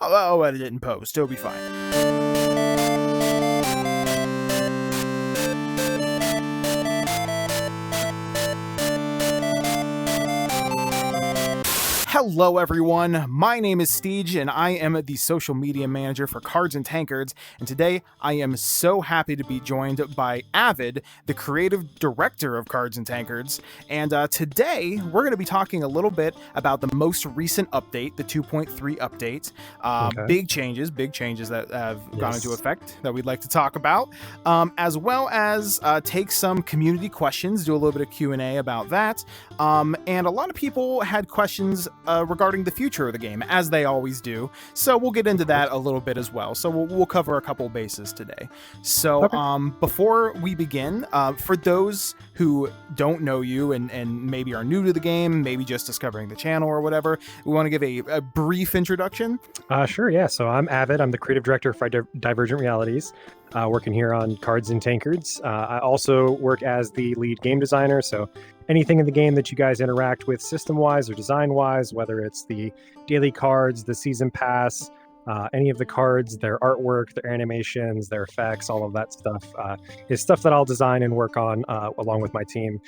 I'll edit it in post. It'll be fine. Hello everyone, my name is Steege and I am the social media manager for Cards and Tankards, and today I am so happy to be joined by Avid, the creative director of Cards and Tankards, and today we're going to be talking a little bit about the most recent update, the 2.3 update. Big changes that have gone into effect that we'd like to talk about, as well as take some community questions, do a little bit of Q&A about that, and a lot of people had questions regarding the future of the game, as they always do. So we'll get into that a little bit as well. So we'll cover a couple bases today. So before we begin, for those who don't know you and maybe are new to the game, maybe just discovering the channel or whatever, we want to give a brief introduction. Sure, yeah. So I'm Avid. I'm the creative director for Divergent Realities, working here on Cards and Tankards. I also work as the lead game designer, so anything in the game that you guys interact with system-wise or design-wise, whether it's the daily cards, the season pass, any of the cards, their artwork, their animations, their effects, all of that stuff is stuff that I'll design and work on along with my team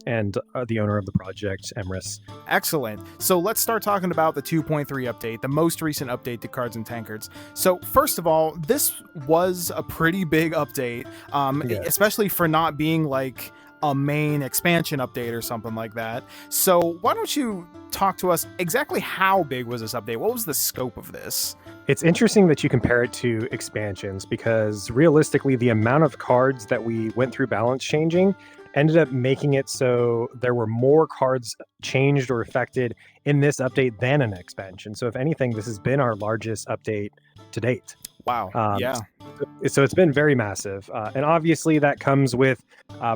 and the owner of the project, Emrys. Excellent. So let's start talking about the 2.3 update, the most recent update to Cards and Tankards. So first of all, this was a pretty big update, especially for not being like a main expansion update or something like that. So why don't you talk to us exactly how big was this update? What was the scope of this? It's interesting that you compare it to expansions because realistically, the amount of cards that we went through balance changing ended up making it so there were more cards changed or affected in this update than an expansion. So if anything, this has been our largest update to date. Wow. So it's been very massive. And obviously that comes with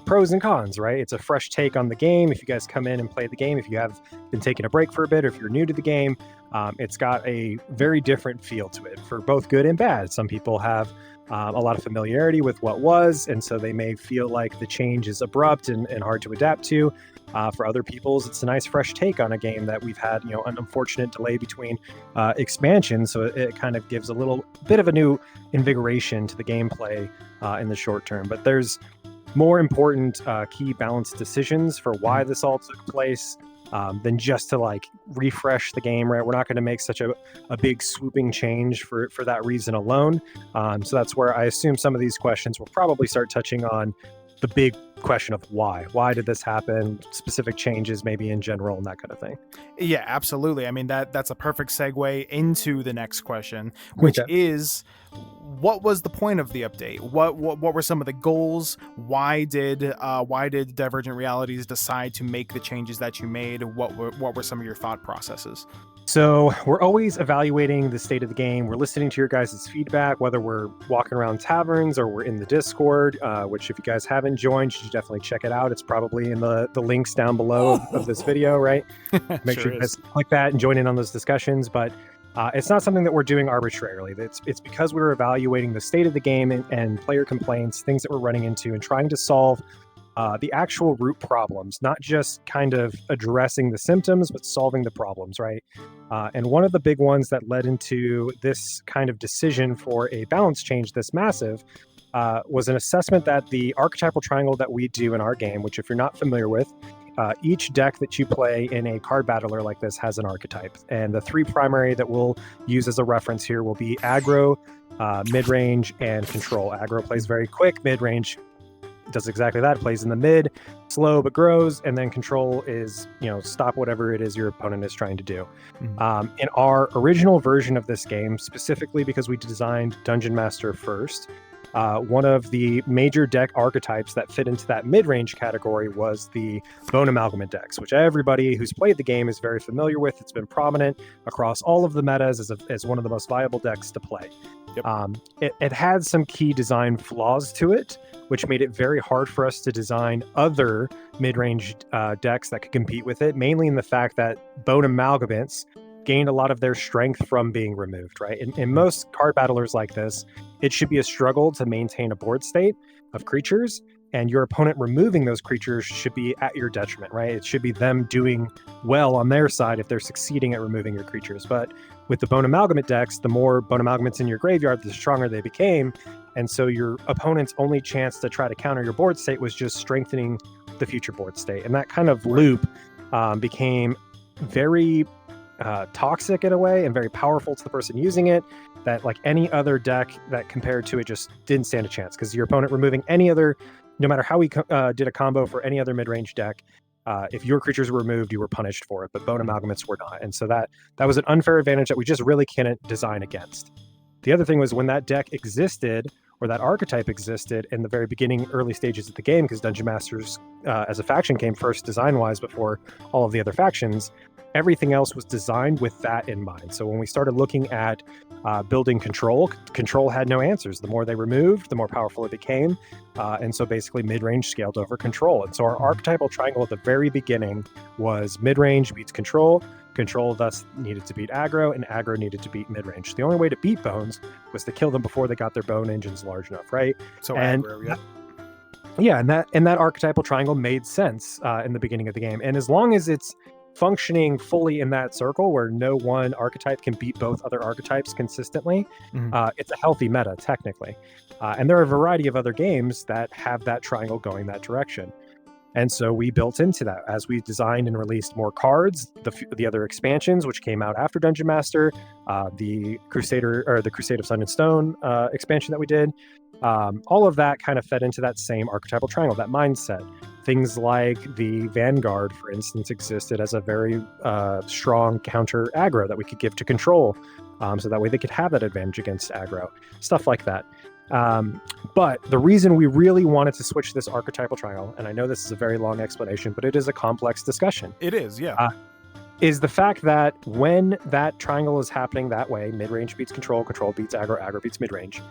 pros and cons, right? It's a fresh take on the game. If you guys come in and play the game, if you have been taking a break for a bit, or if you're new to the game, it's got a very different feel to it for both good and bad. Some people have a lot of familiarity with what was, and so they may feel like the change is abrupt and hard to adapt to. For other people's, it's a nice fresh take on a game that we've had, an unfortunate delay between expansions, so it kind of gives a little bit of a new invigoration to the gameplay in the short term. But there's more important key balance decisions for why this all took place than just to refresh the game, right? We're not going to make such a big swooping change for that reason alone. So that's where I assume some of these questions will probably start touching on the big question of why did this happen, specific changes maybe in general, and that kind of thing. Yeah, absolutely. I mean, that's a perfect segue into the next question, which is, what was the point of the update? What were some of the goals? Why did Divergent Realities decide to make the changes that you made? What were some of your thought processes? So we're always evaluating the state of the game. We're listening to your guys' feedback, whether we're walking around taverns or we're in the Discord, which if you guys haven't joined, you should definitely check it out. It's probably in the links down below of this video, right? Make sure you guys click that and join in on those discussions. But it's not something that we're doing arbitrarily. It's because we're evaluating the state of the game and player complaints, things that we're running into, and trying to solve the actual root problems, not just kind of addressing the symptoms, but solving the problems, right? And one of the big ones that led into this kind of decision for a balance change this massive was an assessment that the archetypal triangle that we do in our game, which if you're not familiar with, each deck that you play in a card battler like this has an archetype. And the three primary that we'll use as a reference here will be aggro, mid-range, and control. Aggro plays very quick, mid-range does exactly that. It plays in the mid, slow but grows, and then control is, stop whatever it is your opponent is trying to do. In our original version of this game, specifically because we designed Dungeon Master first, one of the major deck archetypes that fit into that mid-range category was the Bone Amalgamate decks, which everybody who's played the game is very familiar with. It's been prominent across all of the metas as one of the most viable decks to play. It had some key design flaws to it, which made it very hard for us to design other mid-range decks that could compete with it, mainly in the fact that Bone Amalgamates gained a lot of their strength from being removed, right? In most card battlers like this, it should be a struggle to maintain a board state of creatures, and your opponent removing those creatures should be at your detriment, right? It should be them doing well on their side if they're succeeding at removing your creatures. But With the Bone Amalgamate decks, the more Bone Amalgamates in your graveyard, the stronger they became. And so your opponent's only chance to try to counter your board state was just strengthening the future board state. And that kind of loop became very toxic in a way and very powerful to the person using it, that like any other deck that compared to it just didn't stand a chance, because your opponent removing any other, no matter how he did a combo for any other mid-range deck, if your creatures were removed, you were punished for it, but Bone Amalgamates were not. And so that was an unfair advantage that we just really couldn't design against. The other thing was when that deck existed, or that archetype existed in the very beginning, early stages of the game, because Dungeon Masters as a faction came first design-wise before all of the other factions, everything else was designed with that in mind. So when we started looking at building Control had no answers. The more they removed, the more powerful it became. And so basically mid-range scaled over Control. And so our archetypal triangle at the very beginning was mid-range beats Control thus needed to beat aggro, and aggro needed to beat mid-range. The only way to beat Bones was to kill them before they got their bone engines large enough, right? So and aggro, yeah. And that archetypal triangle made sense in the beginning of the game. And as long as it's functioning fully in that circle where no one archetype can beat both other archetypes consistently, it's a healthy meta, technically. And there are a variety of other games that have that triangle going that direction. And so we built into that as we designed and released more cards, the other expansions, which came out after Dungeon Master, the Crusade of Sun and Stone expansion that we did. All of that kind of fed into that same archetypal triangle, that mindset. Things like the Vanguard, for instance, existed as a very strong counter aggro that we could give to Control, so that way they could have that advantage against aggro, stuff like that. But the reason we really wanted to switch this archetypal triangle, and I know this is a very long explanation, but it is a complex discussion. It is, yeah. Is the fact that when that triangle is happening that way, mid-range beats Control, Control beats aggro, aggro beats mid-range,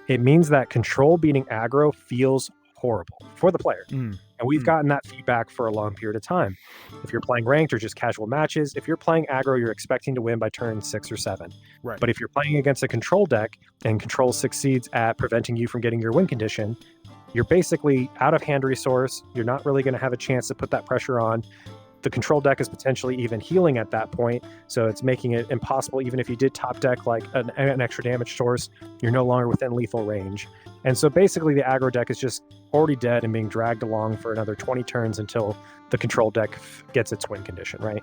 it means that Control beating aggro feels horrible for the player. And we've gotten that feedback for a long period of time. If you're playing ranked or just casual matches, if you're playing aggro, you're expecting to win by turn 6 or 7. Right. But if you're playing against a Control deck and Control succeeds at preventing you from getting your win condition, you're basically out of hand resource. You're not really going to have a chance to put that pressure on. The Control deck is potentially even healing at that point, so it's making it impossible. Even if you did top deck like an extra damage source, you're no longer within lethal range. And so basically the aggro deck is just already dead and being dragged along for another 20 turns until the Control deck gets its win condition, right?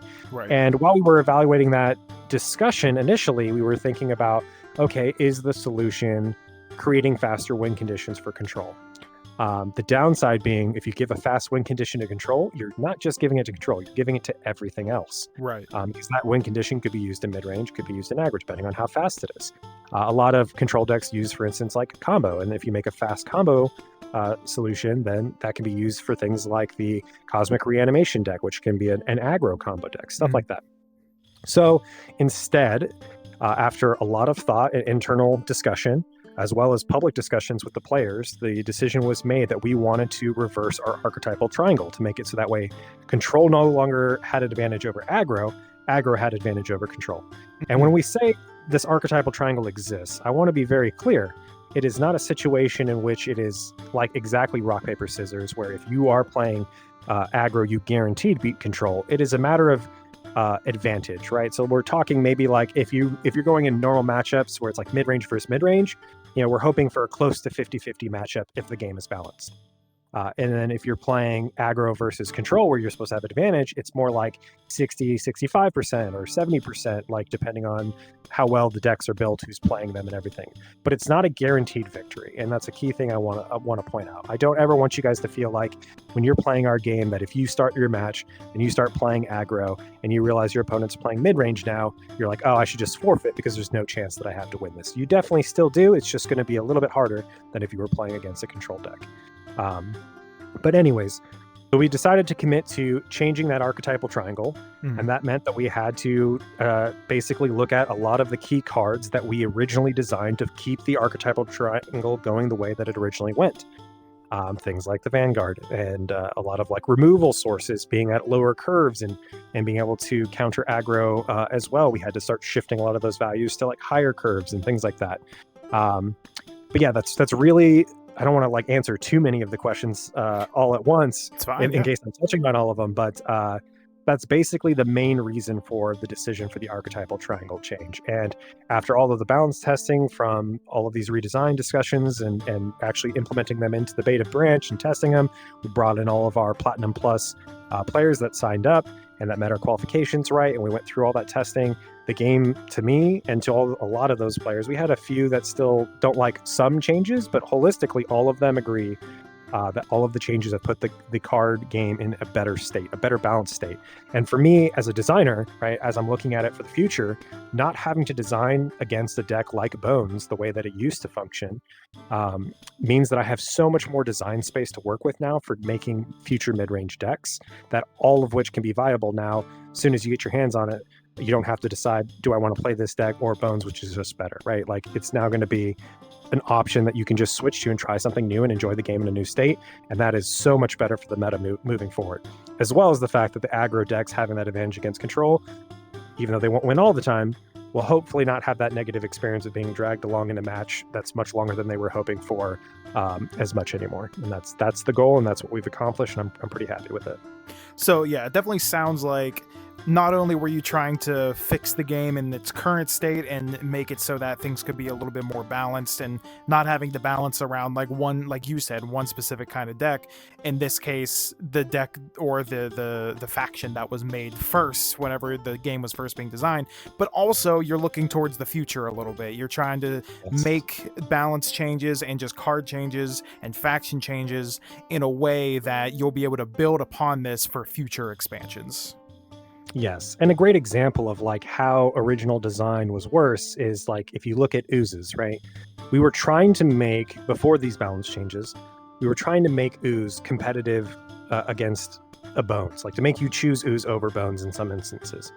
And while we were evaluating that discussion initially, we were thinking about, okay, is the solution creating faster win conditions for Control? The downside being, if you give a fast win condition to Control, you're not just giving it to Control, you're giving it to everything else. Right. Because that win condition could be used in mid-range, could be used in aggro, depending on how fast it is. A lot of Control decks use, for instance, like combo. And if you make a fast combo solution, then that can be used for things like the Cosmic Reanimation deck, which can be an aggro combo deck, stuff like that. So instead, after a lot of thought and internal discussion, as well as public discussions with the players, the decision was made that we wanted to reverse our archetypal triangle to make it so that way Control no longer had an advantage over aggro, aggro had advantage over Control. And when we say this archetypal triangle exists, I want to be very clear. It is not a situation in which it is like exactly rock, paper, scissors, where if you are playing aggro, you guaranteed beat Control. It is a matter of advantage, right? So we're talking maybe like if you're going in normal matchups where it's like mid-range versus mid-range, we're hoping for a close to 50-50 matchup if the game is balanced. And then if you're playing aggro versus Control, where you're supposed to have advantage, it's more like 60, 65% or 70%, like depending on how well the decks are built, who's playing them and everything. But it's not a guaranteed victory. And that's a key thing I want to point out. I don't ever want you guys to feel like when you're playing our game that if you start your match and you start playing aggro and you realize your opponent's playing mid-range now, you're like, oh, I should just forfeit because there's no chance that I have to win this. You definitely still do. It's just going to be a little bit harder than if you were playing against a Control deck. But anyways, so we decided to commit to changing that archetypal triangle, and that meant that we had to basically look at a lot of the key cards that we originally designed to keep the archetypal triangle going the way that it originally went. Things like the Vanguard and a lot of like removal sources being at lower curves and being able to counter aggro as well. We had to start shifting a lot of those values to like higher curves and things like that. But yeah, that's really... I don't want to like answer too many of the questions all at once. It's fine, in case I'm touching on all of them. But that's basically the main reason for the decision for the archetypal triangle change. And after all of the balance testing from all of these redesign discussions and actually implementing them into the beta branch and testing them, we brought in all of our Platinum Plus players that signed up and that met our qualifications right. And we went through all that testing. The game, to me and to a lot of those players, we had a few that still don't like some changes, but holistically, all of them agree that all of the changes have put the card game in a better state, a better balanced state. And for me as a designer, right, as I'm looking at it for the future, not having to design against a deck like Bones the way that it used to function means that I have so much more design space to work with now for making future mid-range decks, that all of which can be viable now. As soon as you get your hands on it, you don't have to decide, do I want to play this deck or Bones, which is just better, right? Like, it's now going to be an option that you can just switch to and try something new and enjoy the game in a new state. And that is so much better for the meta moving forward, as well as the fact that the aggro decks having that advantage against control, even though they won't win all the time, will hopefully not have that negative experience of being dragged along in a match that's much longer than they were hoping for as much anymore. And that's the goal, and that's what we've accomplished, and I'm pretty happy with it. So yeah, it definitely sounds like not only were you trying to fix the game in its current state and make it so that things could be a little bit more balanced and not having to balance around like you said, one specific kind of deck. In this case, the deck or the faction that was made first whenever the game was first being designed, but also you're looking towards the future a little bit. You're trying to make balance changes and just card changes and faction changes in a way that you'll be able to build upon this for future expansions. Yes, and a great example of like how original design was worse is like if you look at oozes, right? We were trying to make, before these balance changes, we were trying to make ooze competitive against a Bones, like to make you choose ooze over Bones in some instances.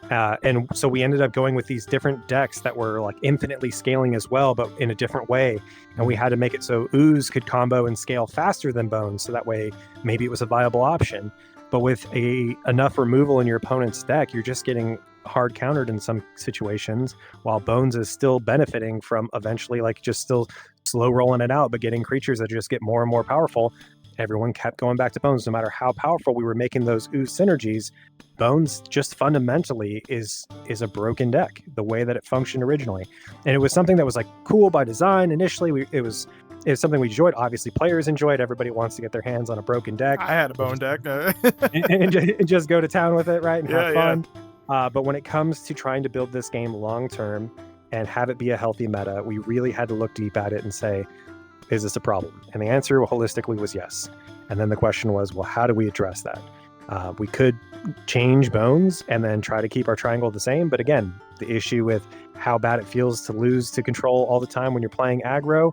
And so we ended up going with these different decks that were like infinitely scaling as well, but in a different way. And we had to make it so ooze could combo and scale faster than Bones, so that way maybe it was a viable option. But with enough removal in your opponent's deck, you're just getting hard countered in some situations, while Bones is still benefiting from eventually like just still slow rolling it out, but getting creatures that just get more and more powerful. Everyone kept going back to Bones. No matter how powerful we were making those ooze synergies, Bones just fundamentally is a broken deck, the way that it functioned originally. And it was something that was like cool by design initially. It was something we enjoyed. Obviously, players enjoyed. Everybody wants to get their hands on a broken deck. I had a bone deck. and just go to town with it, right? And have fun. Yeah. But when it comes to trying to build this game long-term and have it be a healthy meta, we really had to look deep at it and say, is this a problem? And the answer holistically was yes. And then the question was, well, how do we address that? We could change Bones and then try to keep our triangle the same. But again, the issue with how bad it feels to lose to control all the time when you're playing aggro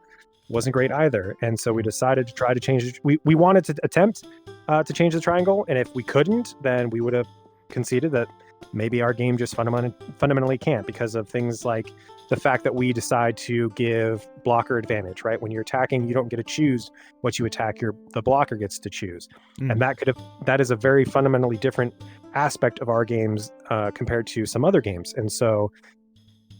wasn't great either. And so we decided to try to change it. We wanted to attempt to change the triangle. And if we couldn't, then we would have conceded that maybe our game just fundamentally can't, because of things like the fact that we decide to give blocker advantage, right? When you're attacking, you don't get to choose what you attack, the blocker gets to choose. And that is a very fundamentally different aspect of our games compared to some other games. And so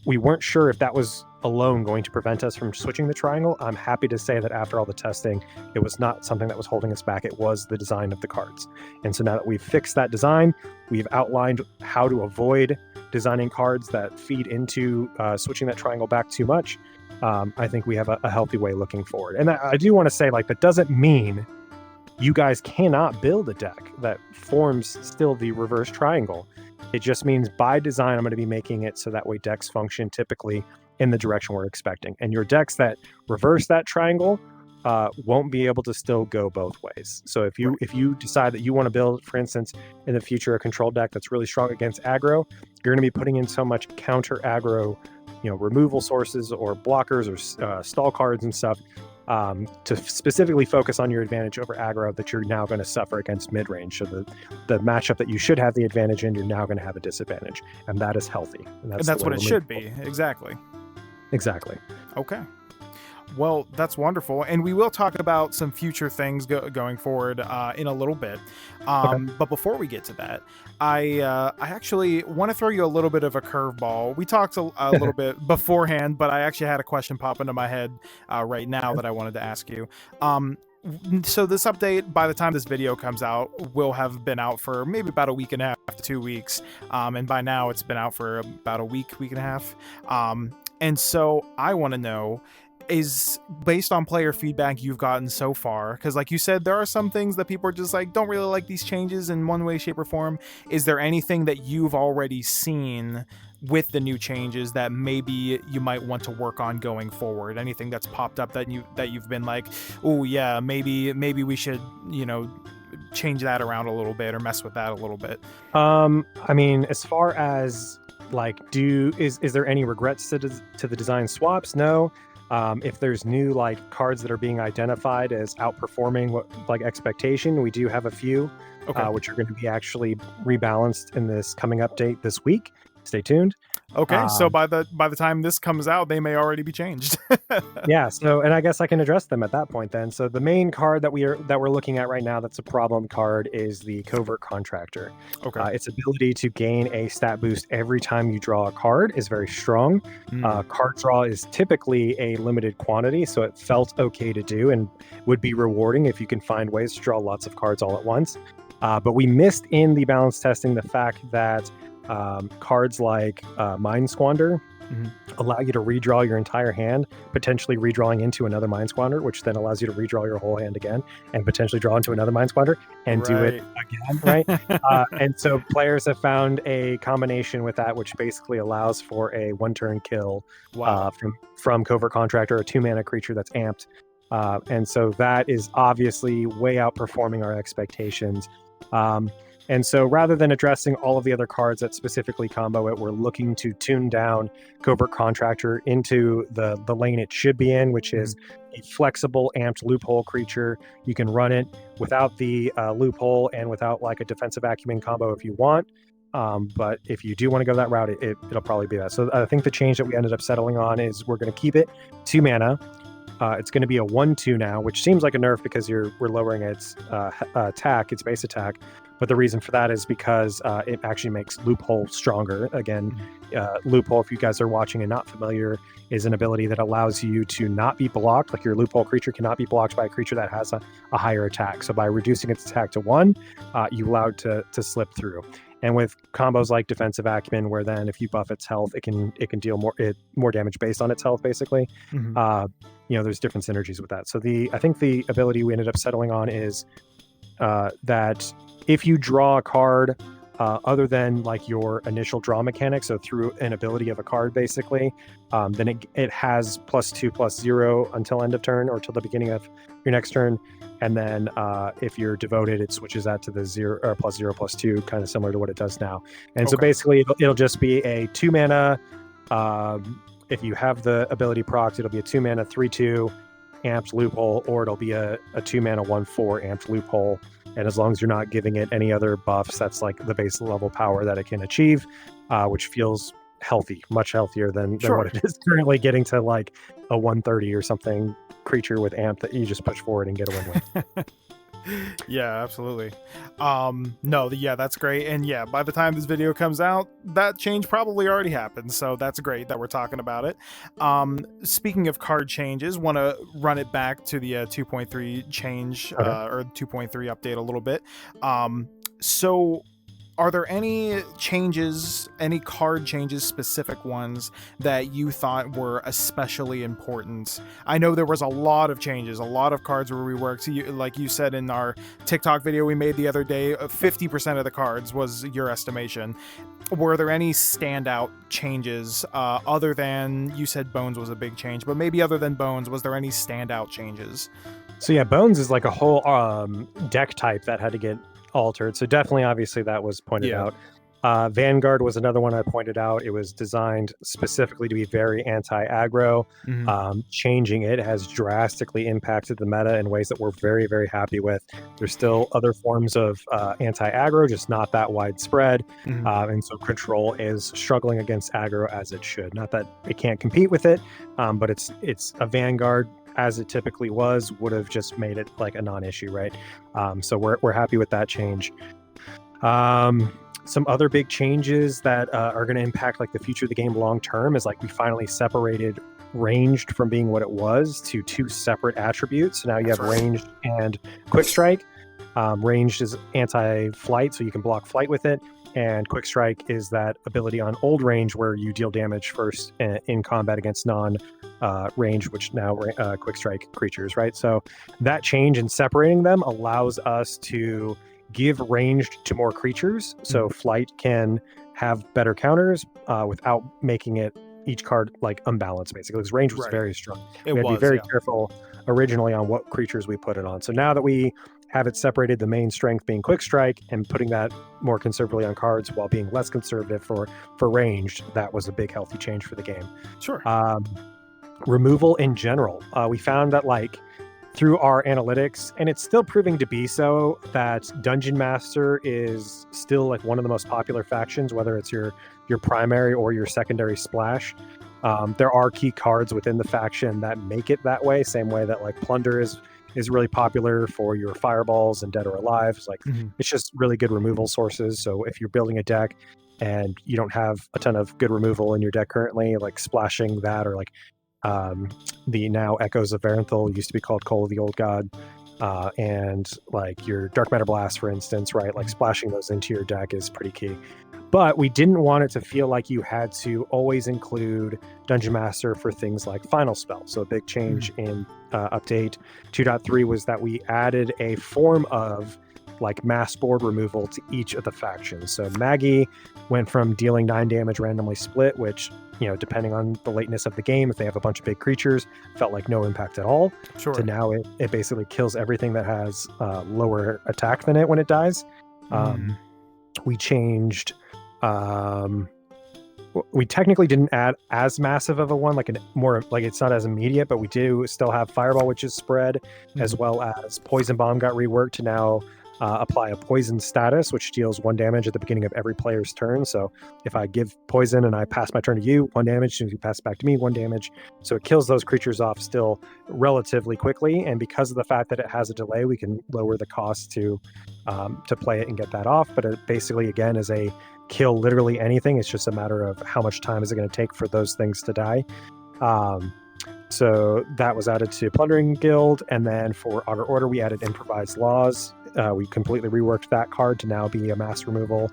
we weren't sure if that was alone going to prevent us from switching the triangle. I'm happy to say that after all the testing, it was not something that was holding us back. It was the design of the cards. And so now that we've fixed that design, we've outlined how to avoid designing cards that feed into switching that triangle back too much. I think we have a healthy way looking forward. And I do want to say, like, that doesn't mean you guys cannot build a deck that forms still the reverse triangle. It just means by design, I'm going to be making it so that way decks function typically in the direction we're expecting. And your decks that reverse that triangle won't be able to still go both ways. So if you decide that you want to build, for instance, in the future, a control deck that's really strong against aggro, you're going to be putting in so much counter aggro, removal sources or blockers or stall cards and stuff to specifically focus on your advantage over aggro that you're now going to suffer against mid-range. So the matchup that you should have the advantage in, you're now going to have a disadvantage. And that is healthy. And that's what it should be. Exactly. Okay. Well, that's wonderful. And we will talk about some future things going forward in a little bit. Okay. But before we get to that, I actually want to throw you a little bit of a curveball. We talked a little bit beforehand, but I actually had a question pop into my head right now that I wanted to ask you. So this update, by the time this video comes out, will have been out for maybe about a week and a half to 2 weeks. And by now it's been out for about a week and a half. And so I want to know, is based on player feedback you've gotten so far, because like you said, there are some things that people are just like, don't really like these changes in one way, shape, or form. Is there anything that you've already seen with the new changes that maybe you might want to work on going forward? Anything that's popped up that you've been like, oh yeah, maybe we should, change that around a little bit or mess with that a little bit? I mean, as far as like, is there any regrets to the design swaps? No. If there's new like cards that are being identified as outperforming what like expectation, we do have a few, which are going to be actually rebalanced in this coming update this week. Stay tuned. Okay, so by the time this comes out, they may already be changed. Yeah. So, and I guess I can address them at that point then. So the main card that we're looking at right now that's a problem card is the Covert Contractor. Okay. Its ability to gain a stat boost every time you draw a card is very strong. Card draw is typically a limited quantity, so it felt okay to do and would be rewarding if you can find ways to draw lots of cards all at once. But we missed in the balance testing the fact that cards like Mind Squander allow you to redraw your entire hand, potentially redrawing into another Mind Squander, which then allows you to redraw your whole hand again and potentially draw into another Mind Squander and do it again, right? And so players have found a combination with that, which basically allows for a one-turn kill from Covert Contractor, a 2-mana creature that's amped. And so that is obviously way outperforming our expectations. And so rather than addressing all of the other cards that specifically combo it, we're looking to tune down Covert Contractor into the lane it should be in, which is a flexible amped loophole creature. You can run it without the loophole and without like a defensive acumen combo if you want. But if you do want to go that route, it'll probably be that. So I think the change that we ended up settling on is we're going to keep it 2 mana. It's going to be a 1/2 now, which seems like a nerf because we're lowering its attack, its base attack. But the reason for that is because it actually makes Loophole stronger. Again, Loophole, if you guys are watching and not familiar, is an ability that allows you to not be blocked. Like your Loophole creature cannot be blocked by a creature that has a higher attack. So by reducing its attack to 1, you allow it to slip through. And with combos like Defensive Acumen, where then if you buff its health, it can deal more damage based on its health, basically. There's different synergies with that. So I think the ability we ended up settling on is that if you draw a card other than like your initial draw mechanic, so through an ability of a card, basically, then it has +2/+0 until end of turn or till the beginning of your next turn. And then if you're devoted, it switches that to the 0 or +0/+2, kind of similar to what it does now. And so basically it'll just be a 2 mana. If you have the ability procced, it'll be a 2 mana 3/2 amped loophole, or it'll be a 2 mana 1/4 amped loophole. And as long as you're not giving it any other buffs, that's like the base level power that it can achieve, which feels healthy, much healthier than what it is currently getting to like a 130 or something creature with amp that you just push forward and get a win with. Yeah, absolutely. That's great. And yeah, by the time this video comes out, that change probably already happened. So that's great that we're talking about it. Speaking of card changes, want to run it back to the 2.3 change or 2.3 update a little bit. So are there any changes, any card changes, specific ones that you thought were especially important? I know there was a lot of changes, a lot of cards were reworked. So like you said in our TikTok video we made the other day, 50% of the cards was your estimation. Were there any standout changes other than, you said Bones was a big change, but maybe other than Bones, was there any standout changes? So yeah, Bones is like a whole deck type that had to get altered, so definitely, obviously, that was pointed out. Vanguard was another one I pointed out. It was designed specifically to be very anti-aggro. Changing it has drastically impacted the meta in ways that we're very, very happy with. There's still other forms of anti-aggro, just not that widespread. And so Control is struggling against aggro as it should. Not that it can't compete with it, but it's a Vanguard, as it typically was, would have just made it like a non-issue, right? So we're happy with that change. Some other big changes that are going to impact like the future of the game long term is like we finally separated ranged from being what it was to 2 separate attributes. So now you have That's right. ranged and quick strike. Ranged is anti-flight, so you can block flight with it. And quick strike is that ability on old range where you deal damage first in combat against range, which now quick strike creatures, right? So that change in separating them allows us to give ranged to more creatures. So flight can have better counters without making it each card like unbalanced, basically, because range was very strong. We had to be very careful originally on what creatures we put it on. So now that we have it separated, the main strength being quick strike and putting that more conservatively on cards while being less conservative for ranged, that was a big healthy change for the game. Sure. Removal in general, we found that like through our analytics, and it's still proving to be so, that Dungeon Master is still like one of the most popular factions, whether it's your primary or your secondary splash. There are key cards within the faction that make it that way, same way that like Plunder is really popular for your fireballs and Dead or Alive. It's like it's just really good removal sources. So if you're building a deck and you don't have a ton of good removal in your deck currently, like splashing that, or like the now Echoes of Varanthal used to be called Call of the Old God, and like your Dark Matter Blast, for instance, right? Like splashing those into your deck is pretty key. But we didn't want it to feel like you had to always include Dungeon Master for things like Final Spell. So a big change in update 2.3 was that we added a form of like mass board removal to each of the factions. So Maggie went from dealing 9 damage randomly split, which, you know, depending on the lateness of the game, if they have a bunch of big creatures, felt like no impact at all. Sure. To now it basically kills everything that has lower attack than it when it dies. We changed. We technically didn't add as massive of a one, like it's not as immediate, but we do still have Fireball, which is spread, as well as Poison Bomb got reworked to now apply a poison status, which deals 1 damage at the beginning of every player's turn. So if I give poison and I pass my turn to you, 1 damage. As soon as you pass it back to me, 1 damage. So it kills those creatures off still relatively quickly. And because of the fact that it has a delay, we can lower the cost to play it and get that off. But it basically, again, is a kill literally anything. It's just a matter of how much time is it going to take for those things to die. So that was added to Plundering Guild. And then for Outer Order, we added Improvised Laws. We completely reworked that card to now be a mass removal.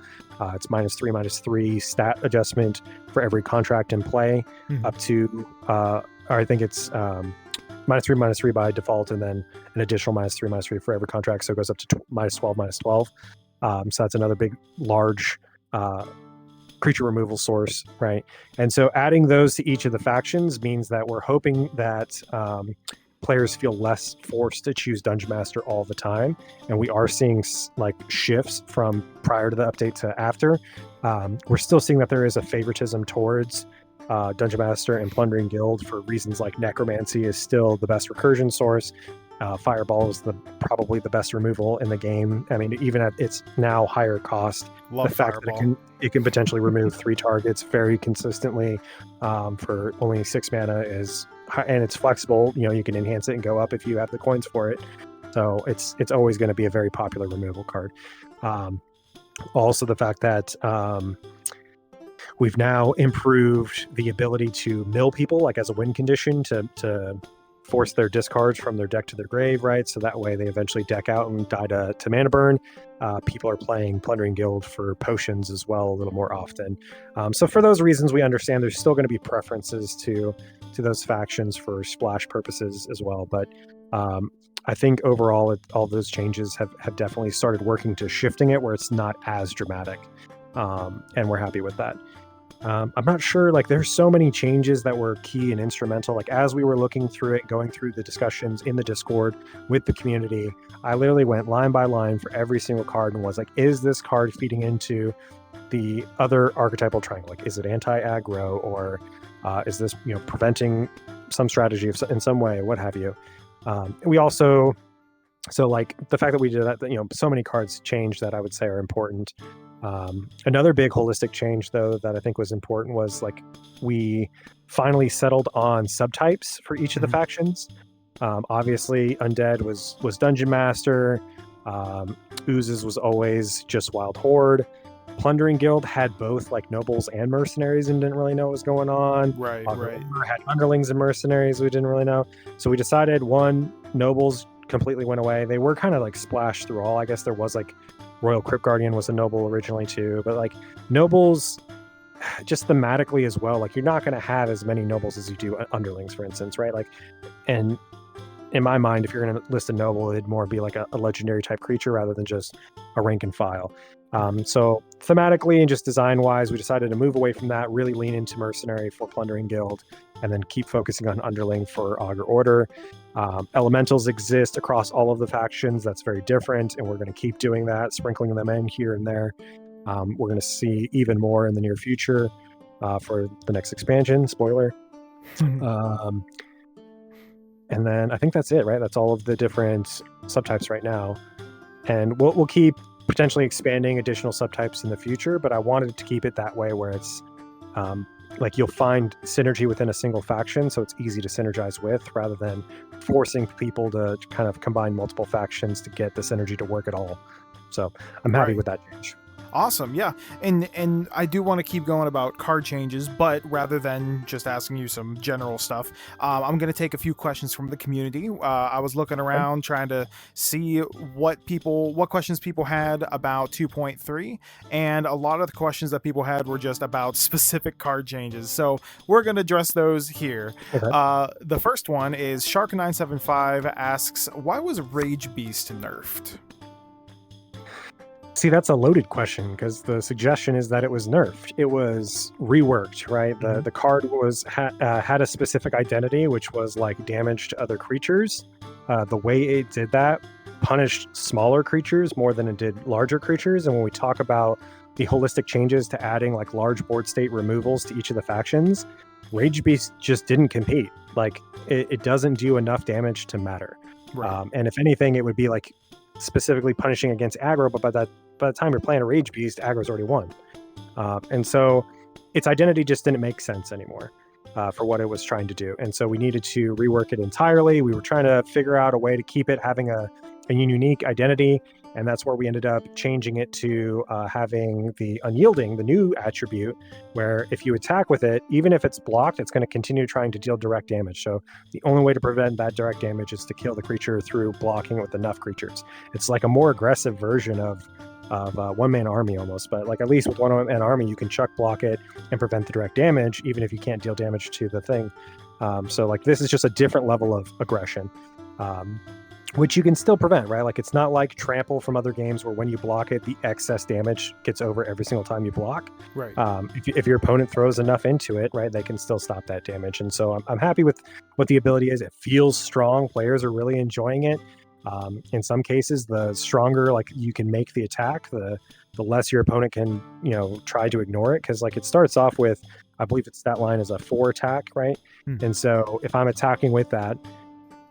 It's -3/-3 stat adjustment for every contract in play, up to, or I think it's -3/-3 by default, and then an additional -3/-3 for every contract. So it goes up to -12/-12. So that's another big, large creature removal source, right? And so adding those to each of the factions means that we're hoping that players feel less forced to choose Dungeon Master all the time, and we are seeing like shifts from prior to the update to after. We're still seeing that there is a favoritism towards Dungeon Master and Plundering Guild for reasons like Necromancy is still the best recursion source. Fireball is probably the best removal in the game. I mean, even at its now higher cost, Love the fact Fireball. that it can potentially remove 3 targets very consistently for only 6 mana is, and it's flexible. You know, you can enhance it and go up if you have the coins for it. So it's always going to be a very popular removal card. Also, the fact that we've now improved the ability to mill people, like as a win condition, to force their discards from their deck to their grave, right? So that way they eventually deck out and die to mana burn. People are playing Plundering Guild for potions as well a little more often. So for those reasons, we understand there's still going to be preferences to those factions for splash purposes as well. But I think overall, all those changes have definitely started working to shifting it where it's not as dramatic. And we're happy with that. I'm not sure, like there's so many changes that were key and instrumental. Like as we were looking through it, going through the discussions in the Discord with the community, I literally went line by line for every single card and was like, is this card feeding into the other archetypal triangle? Like, is it anti-aggro, or is this, you know, preventing some strategy in some way, what have you? We also, so like the fact that we did that, you know, so many cards changed that I would say are important. Another big holistic change, though, that I think was important was like we finally settled on subtypes for each of the factions. Obviously, Undead was Dungeon Master. Oozes was always just Wild Horde. Plundering Guild had both like nobles and mercenaries and didn't really know what was going on. Right. Had underlings and mercenaries we didn't really know. So we decided nobles completely went away. They were kind of like splashed through all. I guess there was like Royal Crypt Guardian was a noble originally too, but like nobles just thematically as well, like you're not going to have as many nobles as you do underlings, for instance, right? Like, and in my mind, if you're going to list a noble, it'd more be like a legendary type creature rather than just a rank and file. So thematically and just design wise, we decided to move away from that, really lean into mercenary for Plundering Guild, and then keep focusing on underling for Augur Order. Elementals exist across all of the factions. That's very different, and we're going to keep doing that, sprinkling them in here and there. We're going to see even more in the near future for the next expansion. Spoiler. And then I think that's it, right? That's all of the different subtypes right now. And we'll keep potentially expanding additional subtypes in the future, but I wanted to keep it that way where it's like you'll find synergy within a single faction, so it's easy to synergize with rather than forcing people to kind of combine multiple factions to get the synergy to work at all. So I'm happy with that change. Awesome, yeah, and I do want to keep going about card changes, but rather than just asking you some general stuff, I'm going to take a few questions from the community. I was looking around trying to see what questions people had about 2.3, and a lot of the questions that people had were just about specific card changes. So we're going to address those here. Okay. The first one is Shark975 asks, why was Ragebeast nerfed? See, that's a loaded question because the suggestion is that it was nerfed. It was reworked, right? The card had a specific identity, which was like damage to other creatures. The way it did that punished smaller creatures more than it did larger creatures. And when we talk about the holistic changes to adding like large board state removals to each of the factions, Ragebeast just didn't compete. Like it doesn't do enough damage to matter. Right. And if anything, it would be like specifically punishing against aggro, but by the time you're playing a Ragebeast, aggro's already won. And so its identity just didn't make sense anymore for what it was trying to do. And so we needed to rework it entirely. We were trying to figure out a way to keep it having a unique identity, and that's where we ended up changing it to having the Unyielding, the new attribute, where if you attack with it, even if it's blocked, it's going to continue trying to deal direct damage. So the only way to prevent that direct damage is to kill the creature through blocking with enough creatures. It's like a more aggressive version of one-man army almost, but like at least with one-man army, you can chuck block it and prevent the direct damage, even if you can't deal damage to the thing. So like this is just a different level of aggression. Which you can still prevent, right? Like it's not like Trample from other games where when you block it, the excess damage gets over every single time you block. Right. If your opponent throws enough into it, right, they can still stop that damage. And so I'm happy with what the ability is. It feels strong. Players are really enjoying it. In some cases, the stronger like you can make the attack, the less your opponent can, try to ignore it. Because like it starts off with, I believe its stat line is a 4 attack, right? And so if I'm attacking with that,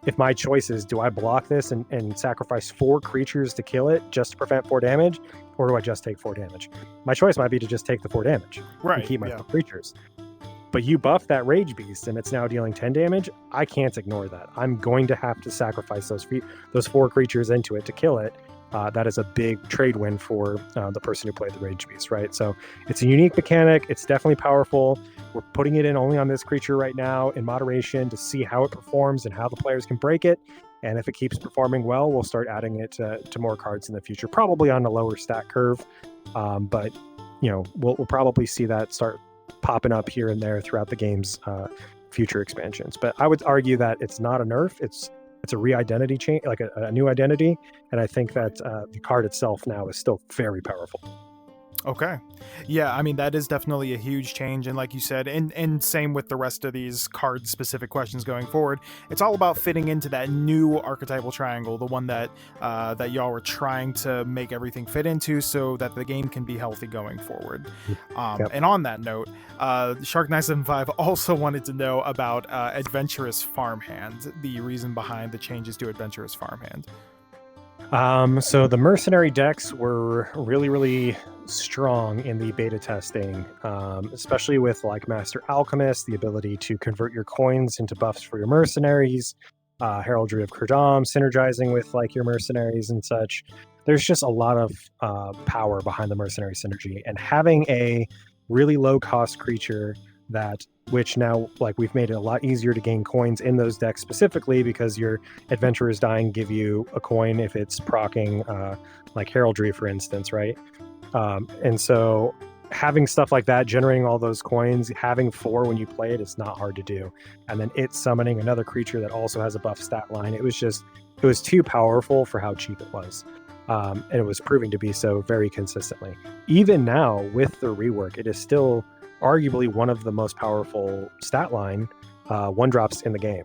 if my choice is, do I block this and sacrifice 4 creatures to kill it just to prevent 4 damage, or do I just take 4 damage? My choice might be to just take the 4 damage and keep my 4 creatures. But you buff that Ragebeast and it's now dealing 10 damage, I can't ignore that. I'm going to have to sacrifice those 4 creatures into it to kill it. That is a big trade win for the person who played the Ragebeast, right? So it's a unique mechanic. It's definitely powerful. We're putting it in only on this creature right now in moderation to see how it performs and how the players can break it. And if it keeps performing well, we'll start adding it to more cards in the future, probably on a lower stat curve. But we'll probably see that start popping up here and there throughout the game's future expansions. But I would argue that it's not a nerf. It's a re-identity change, like a new identity. And I think that the card itself now is still very powerful. Okay. Yeah, I mean, that is definitely a huge change. And like you said, and same with the rest of these card-specific questions going forward, it's all about fitting into that new archetypal triangle, the one that y'all were trying to make everything fit into so that the game can be healthy going forward. And on that note, Shark975 also wanted to know about Adventurous Farmhand, the reason behind the changes to Adventurous Farmhand. So the mercenary decks were really, really strong in the beta testing, especially with like Master Alchemist, the ability to convert your coins into buffs for your mercenaries, Heraldry of Curdam, synergizing with like your mercenaries and such. there's just a lot of power behind the mercenary synergy, and having a really low cost creature which now, like, we've made it a lot easier to gain coins in those decks specifically because your Adventurer's Dying give you a coin if it's proccing like Heraldry, for instance, right? And so having stuff like that, generating all those coins, having 4 when you play it is not hard to do. And then it summoning another creature that also has a buff stat line. It was too powerful for how cheap it was. And it was proving to be so very consistently. Even now, with the rework, it is still arguably one of the most powerful stat line 1-drops in the game.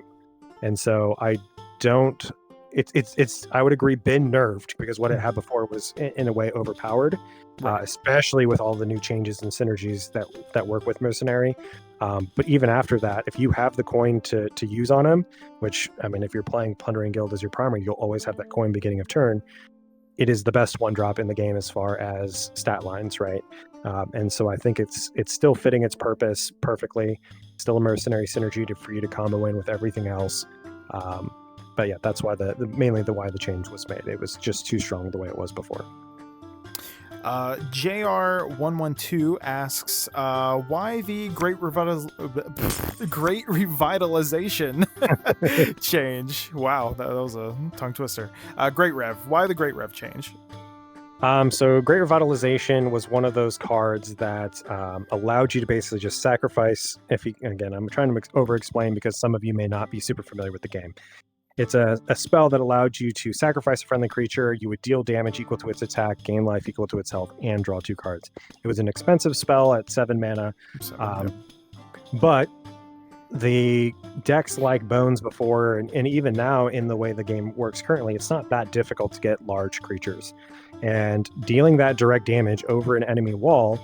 And so I don't... It's I would agree been nerfed, because what it had before was in a way overpowered, especially with all the new changes and synergies that work with mercenary. But even after that, if you have the coin to use on him, which, I mean, if you're playing Plundering Guild as your primary, you'll always have that coin beginning of turn. It is the best 1-drop in the game as far as stat lines, right? And so I think it's still fitting its purpose perfectly. Still a mercenary synergy for you to combo in with everything else. But yeah, that's why mainly why the change was made. It was just too strong the way it was before. JR112 asks, why the Great Revitalization change? Wow, that was a tongue twister. Great Rev. Why the Great Rev change? So Great Revitalization was one of those cards that allowed you to basically just sacrifice. Again, I'm trying to over-explain because some of you may not be super familiar with the game. It's a spell that allowed you to sacrifice a friendly creature. You would deal damage equal to its attack, gain life equal to its health, and draw 2 cards. It was an expensive spell at 7 mana, but the decks like Bones before, and even now in the way the game works currently, it's not that difficult to get large creatures. And dealing that direct damage over an enemy wall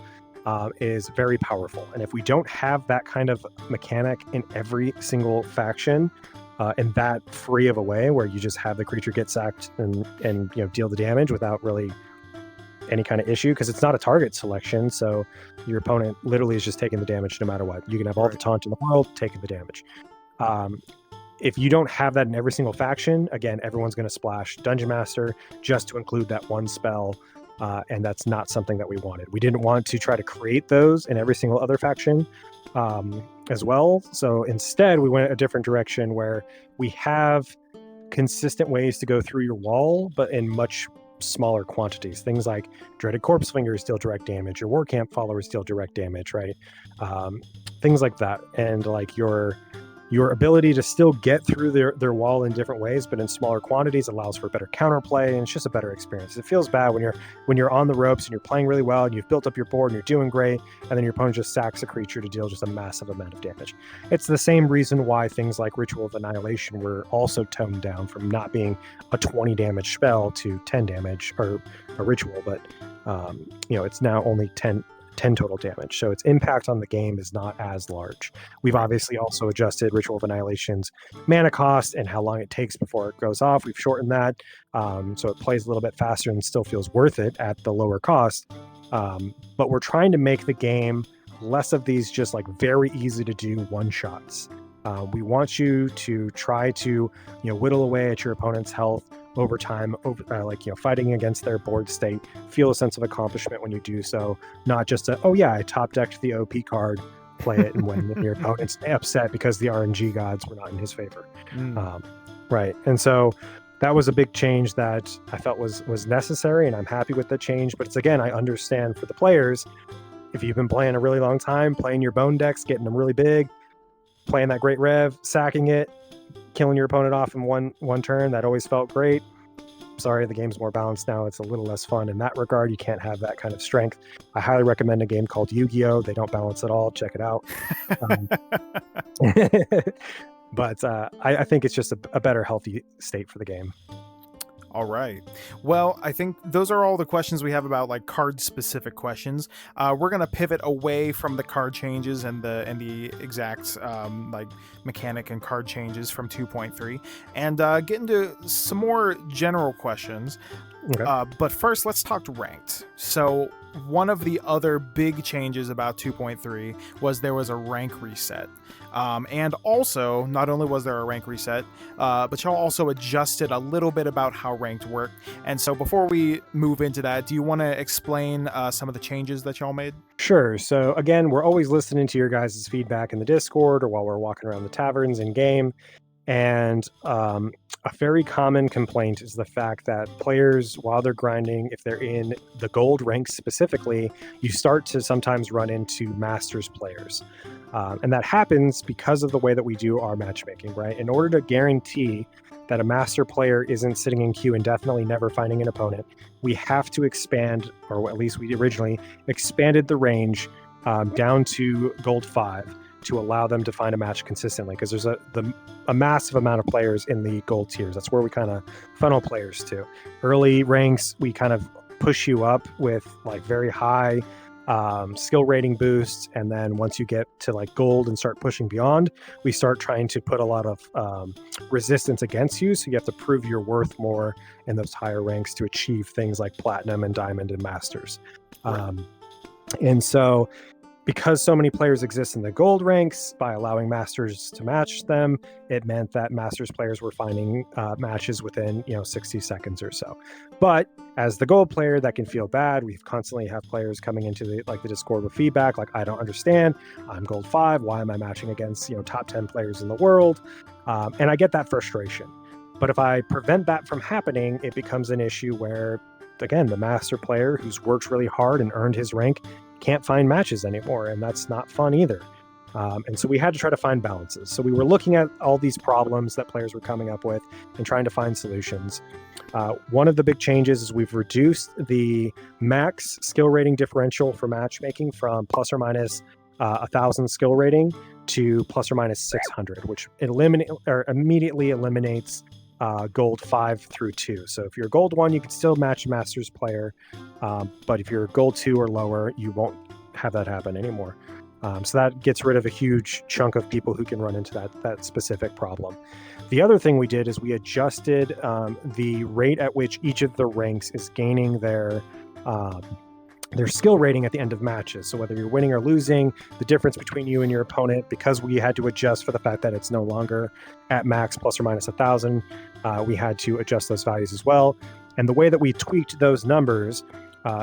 is very powerful. And if we don't have that kind of mechanic in every single faction, in that free of a way where you just have the creature get sacked and deal the damage without really any kind of issue, because it's not a target selection, so your opponent literally is just taking the damage no matter what. You can have all the taunt in the world, taking the damage. If you don't have that in every single faction, again, everyone's going to splash Dungeon Master just to include that one spell, and that's not something that we wanted. We didn't want to try to create those in every single other faction as well. So instead, we went a different direction where we have consistent ways to go through your wall, but in much smaller quantities. Things like Dreaded Corpse Fingers deal direct damage, your War Camp Followers deal direct damage, right? Things like that. And like your ability to still get through their wall in different ways, but in smaller quantities, allows for better counterplay, and it's just a better experience. It feels bad when you're on the ropes and you're playing really well and you've built up your board and you're doing great, and then your opponent just sacks a creature to deal just a massive amount of damage. It's the same reason why things like Ritual of Annihilation were also toned down from not being a 20 damage spell to 10 damage, or a ritual, but it's now only 10 total damage, so its impact on the game is not as large. We've obviously also adjusted Ritual of Annihilation's mana cost and how long it takes before it goes off. We've shortened that, so it plays a little bit faster and still feels worth it at the lower cost. But we're trying to make the game less of these just like very easy to do one-shots. We want you to try to whittle away at your opponent's health over time, fighting against their board state. Feel a sense of accomplishment when you do so, not just I top decked the OP card, play it and win, and your opponent's upset because the RNG gods were not in his favor. Right. And so that was a big change that I felt was necessary, and I'm happy with the change. But it's, again, I understand for the players, if you've been playing a really long time, playing your bone decks, getting them really big, playing that Great Rev, sacking it, killing your opponent off in one turn, that always felt great. Sorry, the game's more balanced now. It's a little less fun in that regard. You can't have that kind of strength. I highly recommend a game called Yu-Gi-Oh! They don't balance at all. Check it out. But I think it's just a better, healthy state for the game. All right. Well, I think those are all the questions we have about like card-specific questions. We're gonna pivot away from the card changes and the exact like mechanic and card changes from 2.3, and get into some more general questions. Okay. But first, let's talk ranked. So one of the other big changes about 2.3 was there was a rank reset. And also, not only was there a rank reset, but y'all also adjusted a little bit about how ranked worked. And so before we move into that, do you want to explain some of the changes that y'all made? Sure. So again, we're always listening to your guys' feedback in the Discord or while we're walking around the taverns in game. And a very common complaint is the fact that players, while they're grinding, if they're in the gold ranks specifically, you start to sometimes run into masters players. And that happens because of the way that we do our matchmaking, right? In order to guarantee that a master player isn't sitting in queue indefinitely, never finding an opponent, we have to expand, or at least we originally expanded the range down to gold 5 to allow them to find a match consistently, because there's a massive amount of players in the gold tiers. That's where we kind of funnel players to. Early ranks, we kind of push you up with like very high skill rating boosts, and then once you get to like gold and start pushing beyond, we start trying to put a lot of resistance against you, so you have to prove your worth more in those higher ranks to achieve things like platinum and diamond and masters. And so because so many players exist in the gold ranks, by allowing masters to match them, it meant that masters players were finding matches within 60 seconds or so. But as the gold player, that can feel bad. We constantly have players coming into the Discord with feedback like, I don't understand, I'm gold 5, why am I matching against top 10 players in the world? And I get that frustration. But if I prevent that from happening, it becomes an issue where, again, the master player who's worked really hard and earned his rank can't find matches anymore, and that's not fun either. And so we had to try to find balances. So we were looking at all these problems that players were coming up with and trying to find solutions. One of the big changes is we've reduced the max skill rating differential for matchmaking from plus or minus 1,000 skill rating to plus or minus 600, which immediately eliminates gold 5 through 2. So if you're gold 1, you can still match master's player, but if you're gold 2 or lower, you won't have that happen anymore. So that gets rid of a huge chunk of people who can run into that specific problem. The other thing we did is we adjusted the rate at which each of the ranks is gaining their skill rating at the end of matches. So whether you're winning or losing, the difference between you and your opponent, because we had to adjust for the fact that it's no longer at max plus or minus 1,000, we had to adjust those values as well. And the way that we tweaked those numbers,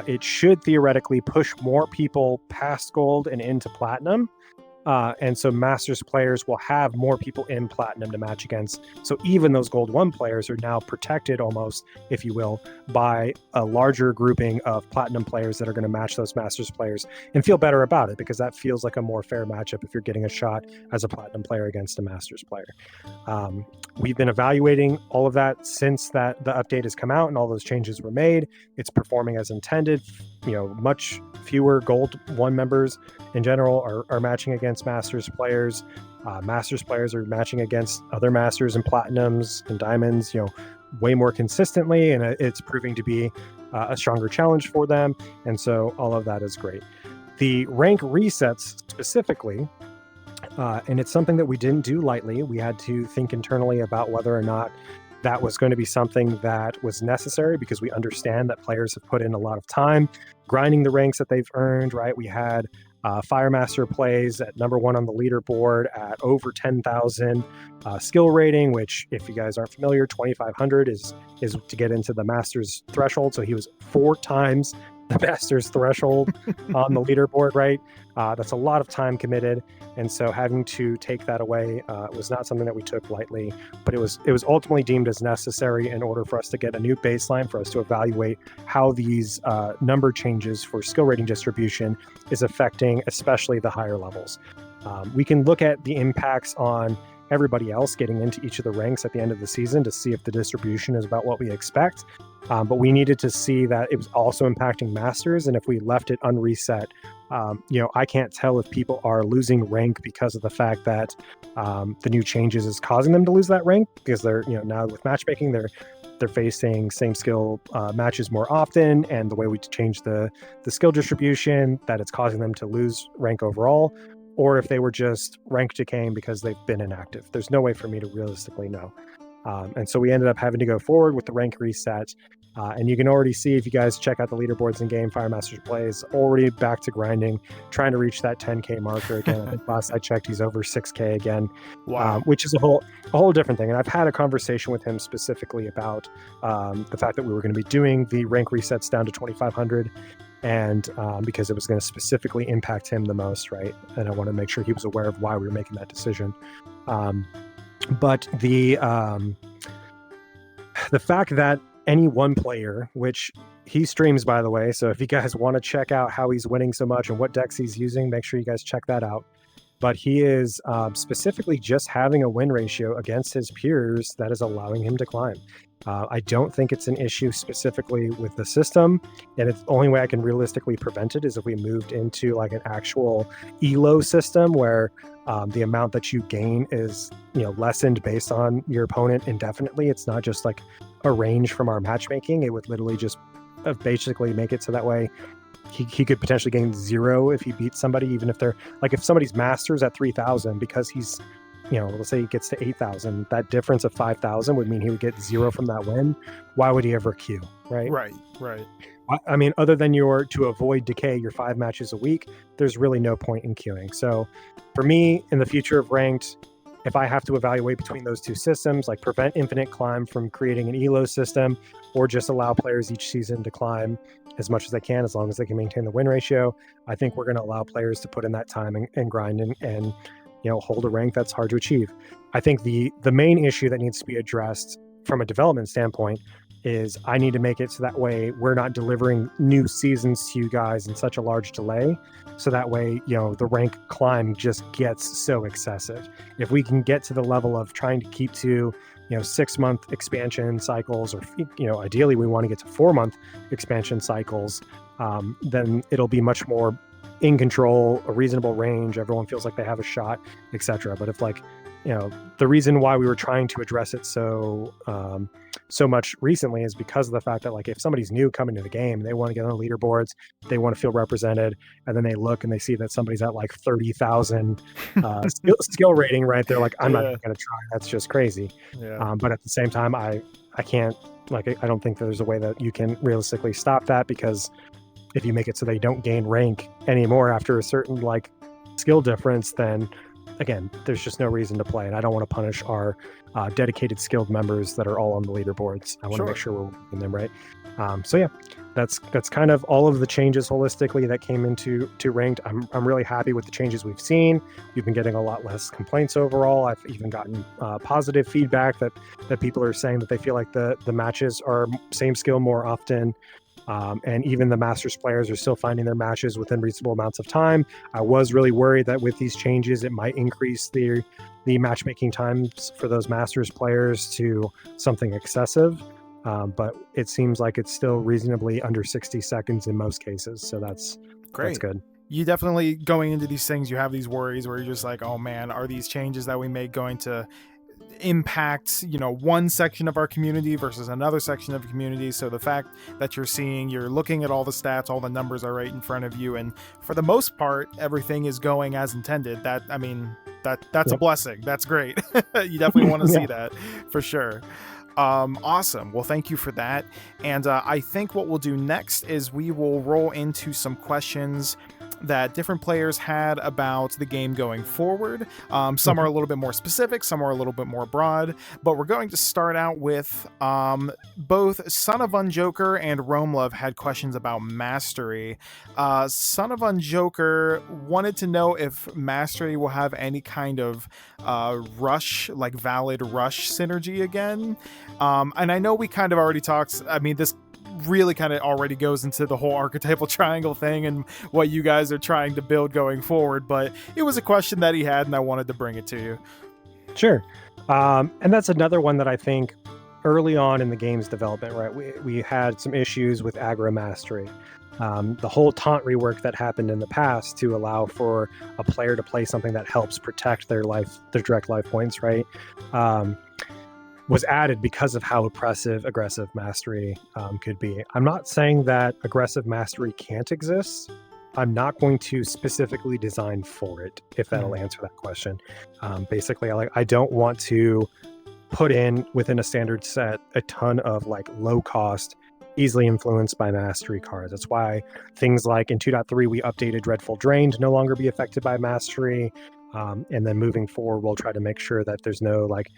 it should theoretically push more people past gold and into platinum. And so masters players will have more people in platinum to match against. So even those gold 1 players are now protected almost, if you will, by a larger grouping of platinum players that are going to match those masters players and feel better about it, because that feels like a more fair matchup if you're getting a shot as a platinum player against a masters player. We've been evaluating all of that since the update has come out and all those changes were made. It's performing as intended. Much fewer gold 1 members in general are matching against masters players. Masters players are matching against other masters and platinums and diamonds, way more consistently, and it's proving to be a stronger challenge for them. And so all of that is great. The rank resets specifically, and it's something that we didn't do lightly. We had to think internally about whether or not that was going to be something that was necessary, because we understand that players have put in a lot of time grinding the ranks that they've earned, right? We had Firemaster plays at number 1 on the leaderboard at over 10,000 skill rating, which, if you guys aren't familiar, 2,500 is to get into the Master's threshold. So he was 4 times the Master's threshold on the leaderboard, right? That's a lot of time committed. And so having to take that away was not something that we took lightly, but it was ultimately deemed as necessary in order for us to get a new baseline for us to evaluate how these number changes for skill rating distribution is affecting especially the higher levels. We can look at the impacts on everybody else getting into each of the ranks at the end of the season to see if the distribution is about what we expect. But we needed to see that it was also impacting masters, and if we left it unreset, I can't tell if people are losing rank because of the fact that the new changes is causing them to lose that rank, because they're now with matchmaking they're facing same skill matches more often, and the way we change the skill distribution, that it's causing them to lose rank overall, or if they were just rank decaying because they've been inactive. There's no way for me to realistically know. And so we ended up having to go forward with the rank reset. And you can already see, if you guys check out the leaderboards in game, Firemaster's plays already back to grinding, trying to reach that 10K marker again. I think last I checked, he's over 6K again. Wow. Which is a whole different thing. And I've had a conversation with him specifically about the fact that we were going to be doing the rank resets down to 2,500, and because it was going to specifically impact him the most, right? And I want to make sure he was aware of why we were making that decision. But the fact that any one player, which he streams, by the way, so if you guys want to check out how he's winning so much and what decks he's using, make sure you guys check that out. But he is specifically just having a win ratio against his peers that is allowing him to climb. I don't think it's an issue specifically with the system, and it's the only way I can realistically prevent it is if we moved into like an actual elo system where the amount that you gain is, lessened based on your opponent indefinitely. It's not just like a range from our matchmaking. It would literally just basically make it so that way he could potentially gain 0 if he beats somebody, even if they're like, if somebody's masters at 3,000 because he's, let's say he gets to 8,000, that difference of 5,000 would mean he would get 0 from that win. Why would he ever queue, right? Right. I mean, other than to avoid decay your 5 matches a week, there's really no point in queuing. So for me, in the future of ranked, if I have to evaluate between those two systems, like prevent infinite climb from creating an elo system, or just allow players each season to climb as much as they can, as long as they can maintain the win ratio, I think we're going to allow players to put in that time and grind and hold a rank that's hard to achieve. I think the main issue that needs to be addressed from a development standpoint is I need to make it so that way we're not delivering new seasons to you guys in such a large delay. So that way, the rank climb just gets so excessive. If we can get to the level of trying to keep to, 6-month expansion cycles, or, ideally we want to get to 4-month expansion cycles, then it'll be much more in control, a reasonable range. Everyone feels like they have a shot, etc. But if the reason why we were trying to address it so much recently is because of the fact that if somebody's new coming to the game, they want to get on the leaderboards, they want to feel represented, and then they look and they see that somebody's at 30,000 skill rating, right? They're like, I'm not going to try. That's just crazy. Yeah. But at the same time, I can't, I don't think there's a way that you can realistically stop that, because if you make it so they don't gain rank anymore after a certain skill difference, then again, there's just no reason to play. And I don't want to punish our dedicated skilled members that are all on the leaderboards. I want to make sure we're working them right. So yeah, that's kind of all of the changes holistically that came into ranked. I'm really happy with the changes we've seen. We've been getting a lot less complaints overall. I've even gotten positive feedback that people are saying that they feel like the matches are same skill more often. And even the Masters players are still finding their matches within reasonable amounts of time. I was really worried that with these changes, it might increase the matchmaking times for those Masters players to something excessive. But it seems like it's still reasonably under 60 seconds in most cases. So that's great. That's good. You definitely, going into these things, you have these worries where you're just like, oh man, are these changes that we make going to impact one section of our community versus another section of the community? So the fact that you're looking at all the stats, all the numbers are right in front of you, and for the most part everything is going as intended, that's a blessing. That's great. You definitely want to see that for sure. Awesome. Well, thank you for that. And I think what we'll do next is we will roll into some questions that different players had about the game going forward. Some are a little bit more specific, some are a little bit more broad, but we're going to start out with both Son of Unjoker and Romelove had questions about mastery. Son of Unjoker wanted to know if mastery will have any kind of rush, valid rush synergy again. And I know we kind of already talked, this really kind of already goes into the whole archetypal triangle thing and what you guys are trying to build going forward, but it was a question that he had and I wanted to bring it to you. Sure. And that's another one that I think early on in the game's development, right, we had some issues with aggro mastery. The whole taunt rework that happened in the past to allow for a player to play something that helps protect their direct life points, right, was added because of how oppressive aggressive mastery could be. I'm not saying that aggressive mastery can't exist. I'm not going to specifically design for it, if that'll answer that question. Basically, I don't want to put in within a standard set a ton of low cost easily influenced by mastery cards. That's why things like in 2.3 we updated Dreadful Drain to no longer be affected by mastery. And then moving forward, we'll try to make sure that there's no like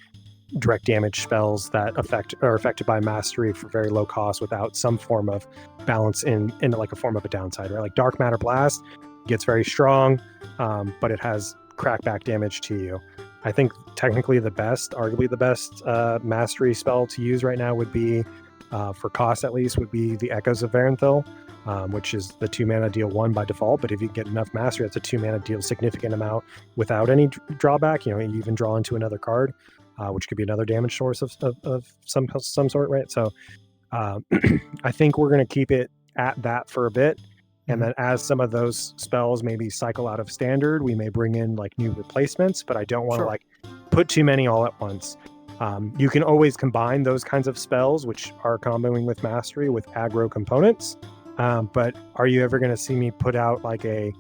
direct damage spells that are affected by mastery for very low cost without some form of balance in like a form of a downside, right? Like Dark Matter Blast gets very strong, but it has crackback damage to you. I think technically arguably the best mastery spell to use right now would be, for cost at least, would be the Echoes of Varanthil, which is the 2 mana deal 1 by default. But if you get enough mastery, that's a 2 mana deal significant amount without any drawback. You even draw into another card, which could be another damage source of some sort, right? So I think we're going to keep it at that for a bit. And then as some of those spells maybe cycle out of standard, we may bring in like new replacements, but I don't want to like put too many all at once. You can always combine those kinds of spells, which are comboing with mastery, with aggro components. But are you ever going to see me put out like an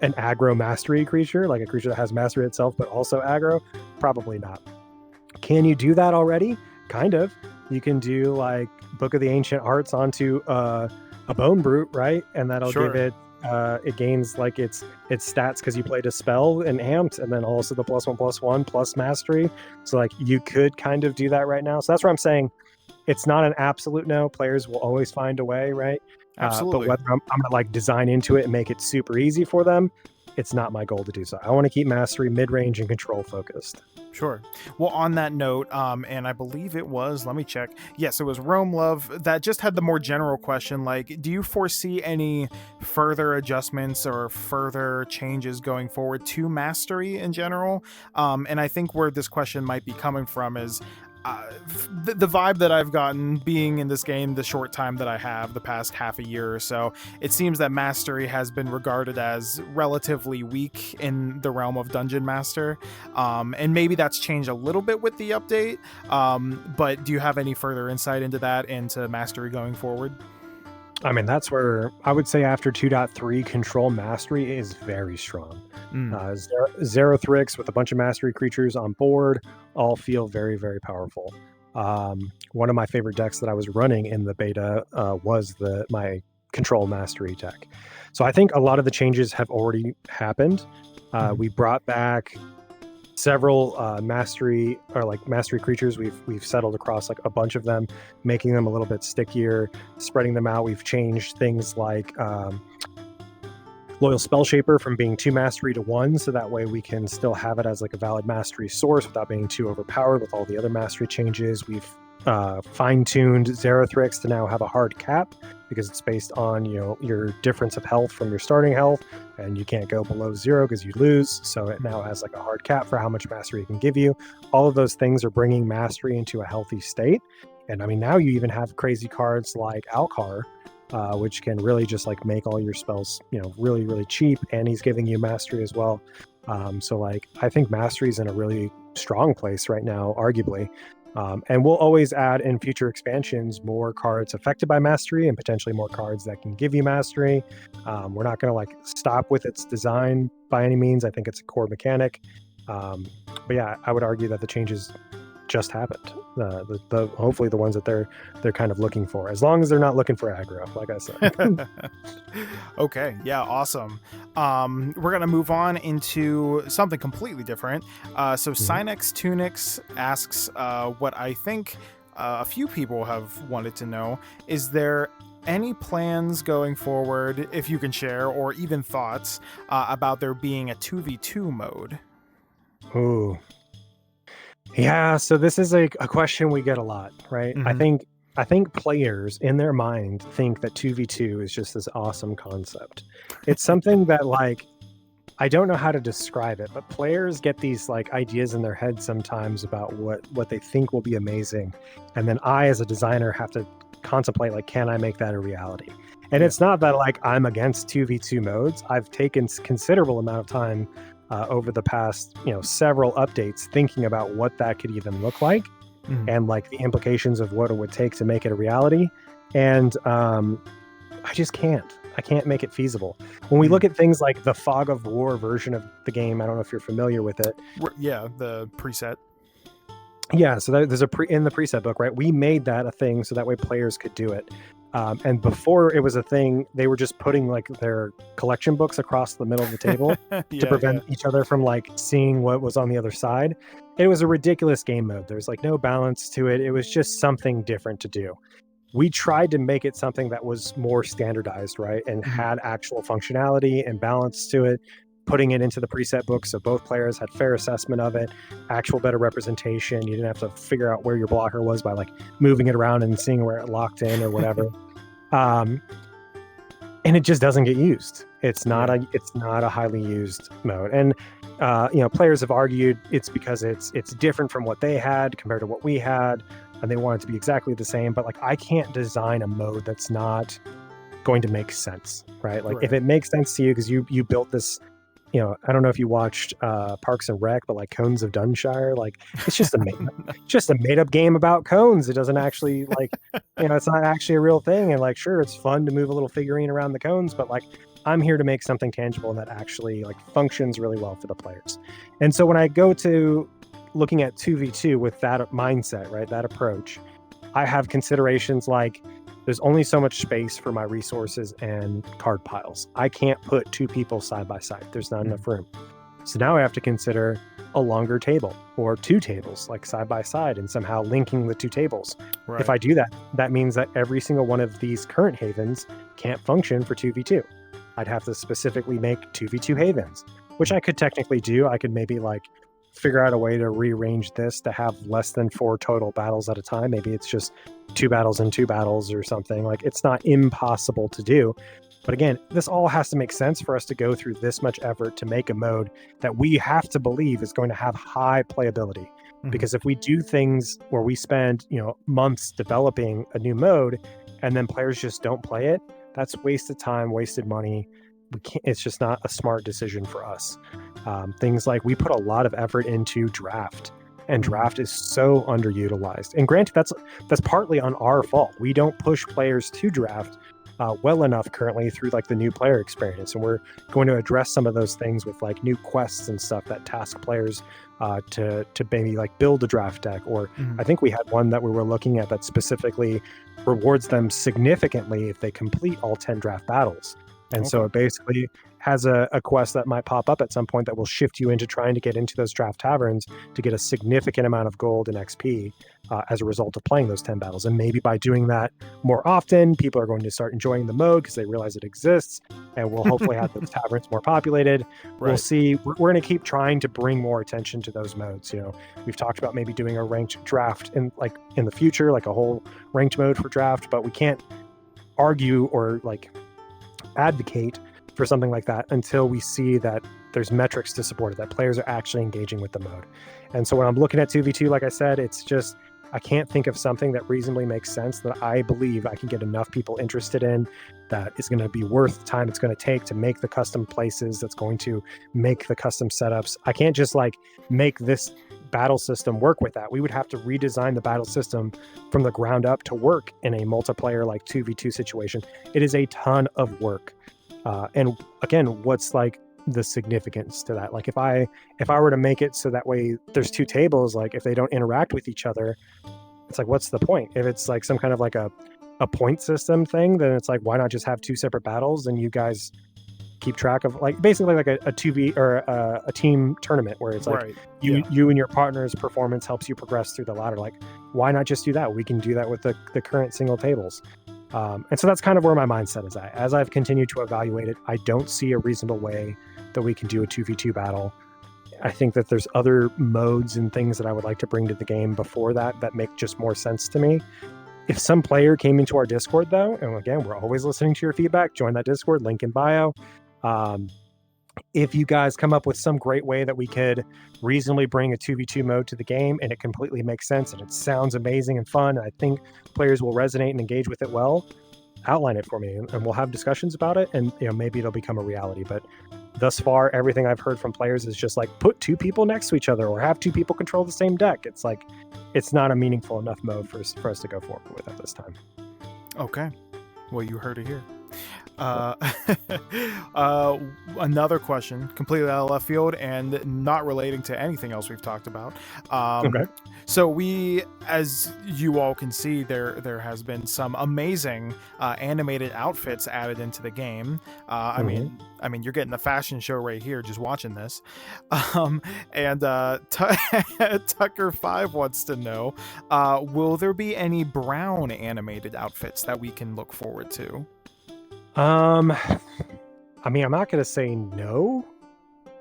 aggro mastery creature, like a creature that has mastery itself, but also aggro? Probably not. Can you do that already? Kind of. You can do like Book of the Ancient Arts onto a Bone Brute, right? And that'll give it, it gains like its stats because you played a spell and amped, and then also the +1/+1 plus mastery. So like you could kind of do that right now. So that's where I'm saying it's not an absolute no. Players will always find a way, right? Absolutely. But whether I'm gonna like design into it and make it super easy for them, it's not my goal to do so. I want to keep mastery mid-range and control focused. Sure. Well, on that note, and I believe it was, let me check. Yes, it was Rome Love that just had the more general question, like, do you foresee any further adjustments or further changes going forward to mastery in general? And I think where this question might be coming from is, the vibe that I've gotten being in this game the short time that I have, the past half a year or so, it seems that mastery has been regarded as relatively weak in the realm of Dungeon Master, and maybe that's changed a little bit with the update, but do you have any further insight into that, into mastery going forward? I mean, that's where I would say after 2.3, control mastery is very strong. Zerothrix with a bunch of mastery creatures on board all feel very, very powerful. One of my favorite decks that I was running in the beta was my control mastery deck. So I think a lot of the changes have already happened. We brought back several mastery creatures. We've settled across like a bunch of them, making them a little bit stickier, spreading them out. We've changed things like Loyal Spellshaper from being 2 mastery to 1, so that way we can still have it as like a valid mastery source without being too overpowered with all the other mastery changes. We've fine-tuned Zerothrix to now have a hard cap because it's based on your difference of health from your starting health, and you can't go below 0 because you lose. So it now has like a hard cap for how much mastery it can give you. All of those things are bringing mastery into a healthy state. And I mean, now you even have crazy cards like Alcar, which can really just like make all your spells really, really cheap, and he's giving you mastery as well. So like I think mastery is in a really strong place right now, arguably. And we'll always add in future expansions more cards affected by mastery and potentially more cards that can give you mastery. We're not going to like stop with its design by any means. I think it's a core mechanic. But yeah, I would argue that the changes just happened. Hopefully the ones that they're kind of looking for, as long as they're not looking for aggro, like I said. Okay, yeah, awesome. We're gonna move on into something completely different. So Synex Tunix asks what I think a few people have wanted to know: is there any plans going forward, if you can share, or even thoughts about there being a 2v2 mode? Ooh. Yeah, so this is a question we get a lot, right? I think players in their mind think that 2v2 is just this awesome concept. It's something that like I don't know how to describe it, but players get these like ideas in their head sometimes about what they think will be amazing, and then I as a designer have to contemplate like, can I make that a reality? And it's not that like I'm against 2v2 modes. I've taken considerable amount of time over the past several updates thinking about what that could even look like, and like the implications of what it would take to make it a reality. And I just can't make it feasible. When we look at things like the Fog of War version of the game, I don't know if you're familiar with it. Yeah, the preset. Yeah, so there's in the preset book, right? We made that a thing so that way players could do it. And before it was a thing, they were just putting like their collection books across the middle of the table to prevent each other from like seeing what was on the other side. It was a ridiculous game mode. There's like no balance to it. It was just something different to do. We tried to make it something that was more standardized, right? And had actual functionality and balance to it, putting it into the preset book so both players had fair assessment of it, actual better representation. You didn't have to figure out where your blocker was by like moving it around and seeing where it locked in or whatever. And it just doesn't get used. It's not a highly used mode. And players have argued it's because it's different from what they had compared to what we had, and they want it to be exactly the same. But like, I can't design a mode that's not going to make sense, right? Like if it makes sense to you because you built this, I don't know if you watched Parks and Rec, but like Cones of Dunshire, like it's just a made up game about cones. It doesn't actually like, it's not actually a real thing. And like, sure, it's fun to move a little figurine around the cones, but like, I'm here to make something tangible that actually like functions really well for the players. And so when I go to looking at 2v2 with that mindset, right, that approach, I have considerations like there's only so much space for my resources and card piles. I can't put two people side by side. There's not enough room. So now I have to consider a longer table or two tables like side by side and somehow linking the two tables. Right. If I do that, that means that every single one of these current havens can't function for 2v2. I'd have to specifically make 2v2 havens, which I could technically do. I could maybe like figure out a way to rearrange this to have less than 4 total battles at a time. Maybe it's just 2 battles and 2 battles or something. Like, it's not impossible to do. But again, this all has to make sense for us to go through this much effort to make a mode that we have to believe is going to have high playability. Because if we do things where we spend, months developing a new mode and then players just don't play it, that's wasted time, wasted money. It's just not a smart decision for us. Things like we put a lot of effort into draft, and draft is so underutilized. And granted, that's partly on our fault. We don't push players to draft well enough currently through like the new player experience, and we're going to address some of those things with like new quests and stuff that task players to maybe like build a draft deck. Or I think we had one that we were looking at that specifically rewards them significantly if they complete all 10 draft battles. And so it basically has a quest that might pop up at some point that will shift you into trying to get into those draft taverns to get a significant amount of gold and XP as a result of playing those 10 battles. And maybe by doing that more often, people are going to start enjoying the mode because they realize it exists, and we'll hopefully have those taverns more populated. Right. We'll see. We're going to keep trying to bring more attention to those modes. We've talked about maybe doing a ranked draft in the future, like a whole ranked mode for draft, but we can't argue or like advocate for something like that until we see that there's metrics to support it, that players are actually engaging with the mode. And so when I'm looking at 2v2, like I said, it's just, I can't think of something that reasonably makes sense that I believe I can get enough people interested in, that is going to be worth the time it's going to take to make the custom places, that's going to make the custom setups. I can't just like make this battle system work with that. We would have to redesign the battle system from the ground up to work in a multiplayer like 2v2 situation. It is a ton of work. And again, what's like the significance to that? Like if I were to make it so that way there's 2 tables, like if they don't interact with each other, it's like, what's the point? If it's like some kind of like a point system thing, then it's like, why not just have 2 separate battles and you guys keep track of, like, basically like a 2v or a team tournament where it's like you and your partner's performance helps you progress through the ladder. Like, why not just do that? We can do that with the current single tables. And so that's kind of where my mindset is at. As I've continued to evaluate it, I don't see a reasonable way that we can do a 2v2 battle. I think that there's other modes and things that I would like to bring to the game before that make just more sense to me. If some player came into our Discord, though, and again, we're always listening to your feedback, join that Discord, link in bio. If you guys come up with some great way that we could reasonably bring a 2v2 mode to the game and it completely makes sense and it sounds amazing and fun, and I think players will resonate and engage with it well, outline it for me and we'll have discussions about it, and maybe it'll become a reality. But thus far, everything I've heard from players is just like, put 2 people next to each other or have 2 people control the same deck. It's like, it's not a meaningful enough mode for us to go forward with at this time. Okay. Well, you heard it here. Another question, completely out of left field and not relating to anything else we've talked about. Okay. So we, as you all can see, there has been some amazing animated outfits added into the game. I mean, you're getting the fashion show right here just watching this. And Tucker5 wants to know, will there be any brown animated outfits that we can look forward to? I mean, I'm not going to say no,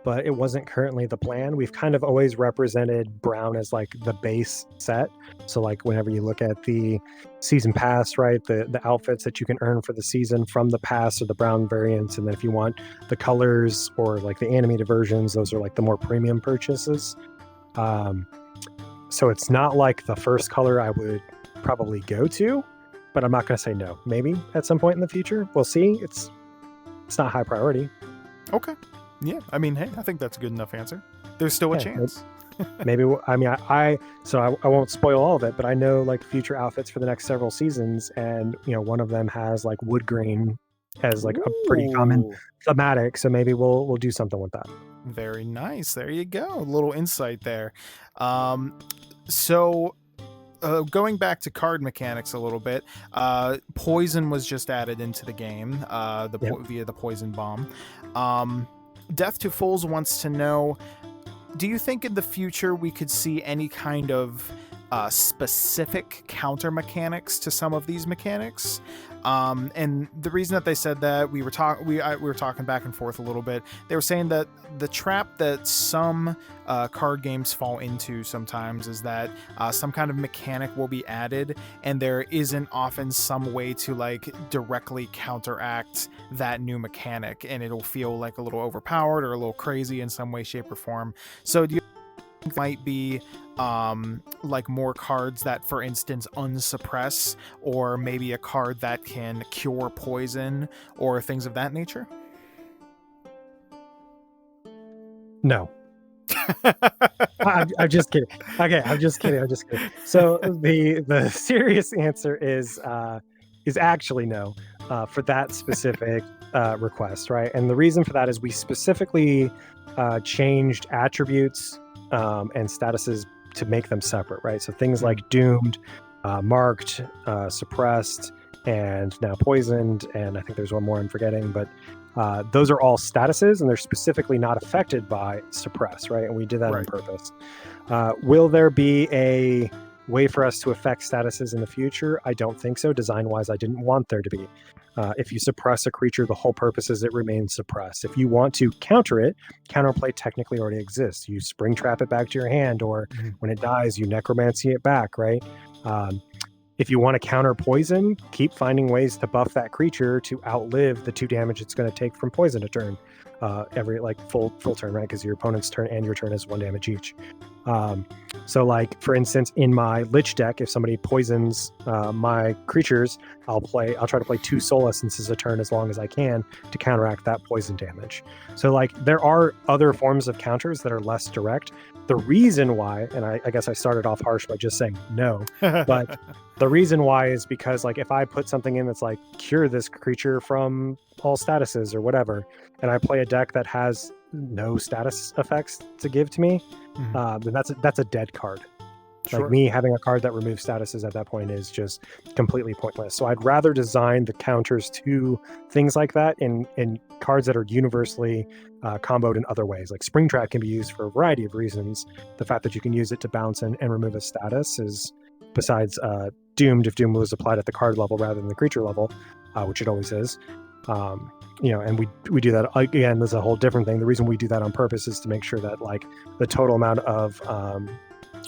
but it wasn't currently the plan. We've kind of always represented brown as like the base set. So like whenever you look at the season pass, right, the outfits that you can earn for the season from the pass are the brown variants. And then if you want the colors or like the animated versions, those are like the more premium purchases. So it's not like the first color I would probably go to, but I'm not going to say no. Maybe at some point in the future, we'll see. It's not high priority. Okay. Yeah, I mean, hey, I think that's a good enough answer. There's still a chance. Maybe I mean, I won't spoil all of it, but I know like future outfits for the next several seasons, and one of them has like wood grain as like a pretty common thematic. So maybe we'll do something with that. Very nice. There you go. A little insight there. So going back to card mechanics a little bit, poison was just added into the game via the poison bomb. Death to Fools wants to know, do you think in the future we could see any kind of specific counter mechanics to some of these mechanics? And the reason that they said that, we were talking back and forth a little bit. They were saying that the trap that some card games fall into sometimes is that some kind of mechanic will be added and there isn't often some way to like directly counteract that new mechanic, and it'll feel like a little overpowered or a little crazy in some way, shape, or form. So do you think might be like more cards that, for instance, unsuppress, or maybe a card that can cure poison or things of that nature? No. I'm just kidding. Okay, I'm just kidding. So the serious answer is actually no for that specific request, right? And the reason for that is we specifically changed attributes and statuses to make them separate, right? So things like doomed, marked, suppressed, and now poisoned, and I think there's one more I'm forgetting, but those are all statuses, and they're specifically not affected by suppress, right? And we did that on purpose. Will there be a way for us to affect statuses in the future? I don't think so. Design-wise, I didn't want there to be. If you suppress a creature, the whole purpose is it remains suppressed. If you want to counter it, counterplay technically already exists. You spring trap it back to your hand, or when it dies, you necromancy it back, right? If you want to counter poison, keep finding ways to buff that creature to outlive the 2 damage it's going to take from poison a turn. Every like full turn, right? Because your opponent's turn and your turn is 1 damage each. So like for instance, in my Lich deck, if somebody poisons my creatures, I'll try to play 2 Soul Essences a turn as long as I can to counteract that poison damage. So like there are other forms of counters that are less direct. The reason why, and I guess I started off harsh by just saying no, but the reason why is because like if I put something in that's like cure this creature from all statuses or whatever, and I play a deck that has no status effects to give to me, then that's a dead card. Sure. Like me having a card that removes statuses at that point is just completely pointless. So I'd rather design the counters to things like that in cards that are universally comboed in other ways. Like Springtrap can be used for a variety of reasons. The fact that you can use it to bounce and remove a status is, besides Doomed, if Doom was applied at the card level rather than the creature level, which it always is. And we do that again. There's a whole different thing. The reason we do that on purpose is to make sure that like the total amount of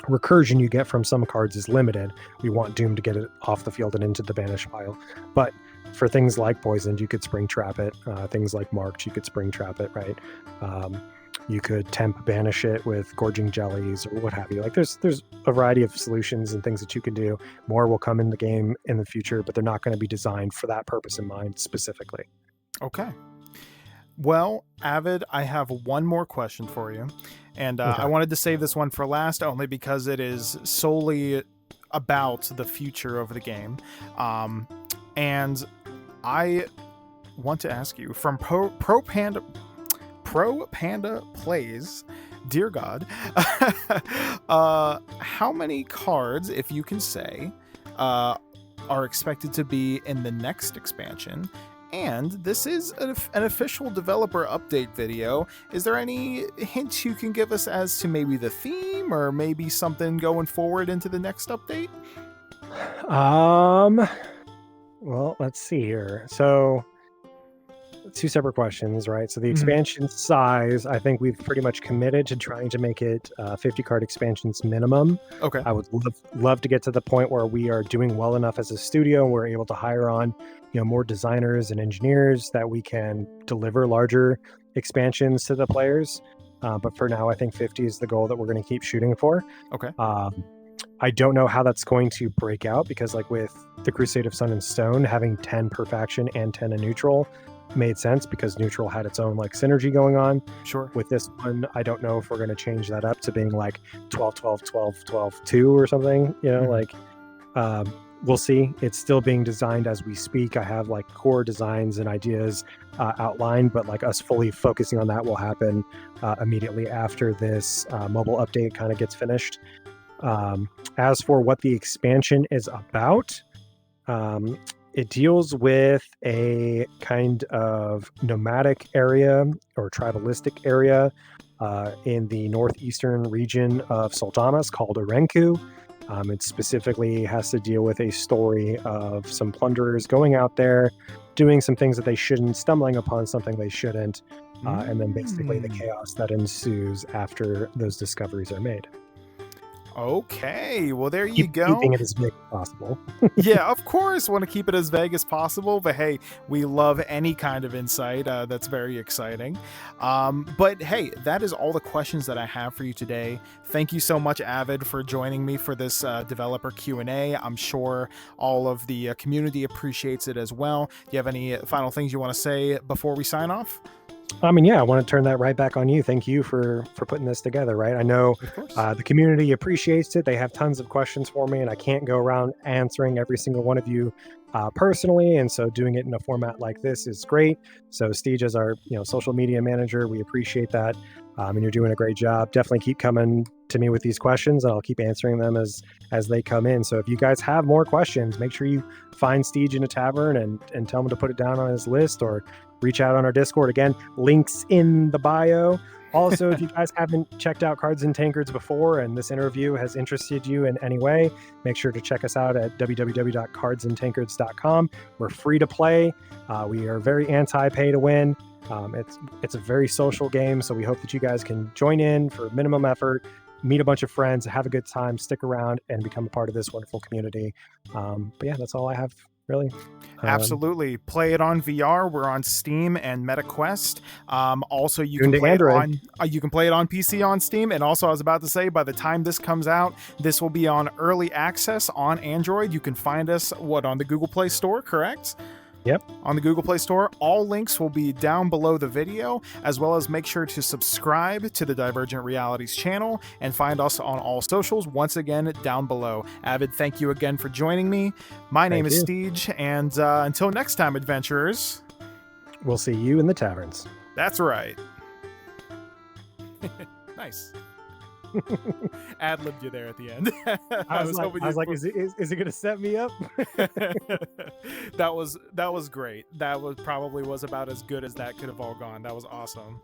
recursion you get from some cards is limited. We want Doom to get it off the field and into the banish pile. But for things like Poisoned, you could spring trap it. Things like Marked, you could spring trap it, right? You could temp banish it with Gorging Jellies or what have you. Like there's a variety of solutions and things that you can do. More will come in the game in the future, but they're not going to be designed for that purpose in mind specifically. Okay. Well, Avid, I have one more question for you. And I wanted to save this one for last only because it is solely about the future of the game. And I want to ask you, from Pro Panda Plays, Dear God, how many cards, if you can say, are expected to be in the next expansion? And this is an official developer update video. Is there any hints you can give us as to maybe the theme or maybe something going forward into the next update? Well, let's see here. So, two separate questions, right? So the expansion size, I think we've pretty much committed to trying to make it 50 card expansions minimum. Okay. I would love to get to the point where we are doing well enough as a studio and we're able to hire on, more designers and engineers that we can deliver larger expansions to the players. But for now, I think 50 is the goal that we're going to keep shooting for. Okay. I don't know how that's going to break out because, like with the Crusade of Sun and Stone, having 10 per faction and 10 a neutral made sense because neutral had its own like synergy going on. Sure. With this one, I don't know if we're going to change that up to being like 12 12 12 12 2 or something, we'll see. It's still being designed as we speak. I have like core designs and ideas outlined, but like us fully focusing on that will happen immediately after this mobile update kind of gets finished. As for what the expansion is about, it deals with a kind of nomadic area or tribalistic area in the northeastern region of Sultanas called Urenku. It specifically has to deal with a story of some plunderers going out there, doing some things that they shouldn't, stumbling upon something they shouldn't, and then basically the chaos that ensues after those discoveries are made. Okay, well, there you go. Keeping it as big as possible. Yeah, of course, want to keep it as vague as possible, but hey, we love any kind of insight. That's very exciting. But hey, that is all the questions that I have for you today. Thank you so much, Avid, for joining me for this developer Q&A. I'm sure all of the community appreciates it as well. Do you have any final things you want to say before we sign off? I want to turn that right back on you. Thank you for putting this together, right? I know the community appreciates it. They have tons of questions for me, and I can't go around answering every single one of you personally. And so doing it in a format like this is great. So Steve, as our social media manager, we appreciate that. And you're doing a great job. Definitely keep coming to me with these questions, and I'll keep answering them as they come in. So if you guys have more questions, make sure you find Steve in a tavern and tell him to put it down on his list, or reach out on our Discord. Again, links in the bio. Also, if you guys haven't checked out Cards and Tankards before and this interview has interested you in any way, make sure to check us out at www.cardsandtankards.com. We're free to play. We are very anti-pay to win. It's a very social game, so we hope that you guys can join in for minimum effort, meet a bunch of friends, have a good time, stick around, and become a part of this wonderful community. But yeah, that's all I have, really. Absolutely. Play it on VR. We're on Steam and MetaQuest. Also, you can play it on PC on Steam. And also, I was about to say, by the time this comes out, this will be on early access on Android. You can find us, on the Google Play Store, correct? Yep. On the Google Play Store. All links will be down below the video, as well as make sure to subscribe to the Divergent Realities channel and find us on all socials, once again, down below. Avid, thank you again for joining me. My name is Steve, and until next time, adventurers, we'll see you in the taverns. That's right. Nice. Ad-libbed you there at the end. I was like, is it gonna set me up? That was great. That was probably about as good as that could have all gone. That was awesome.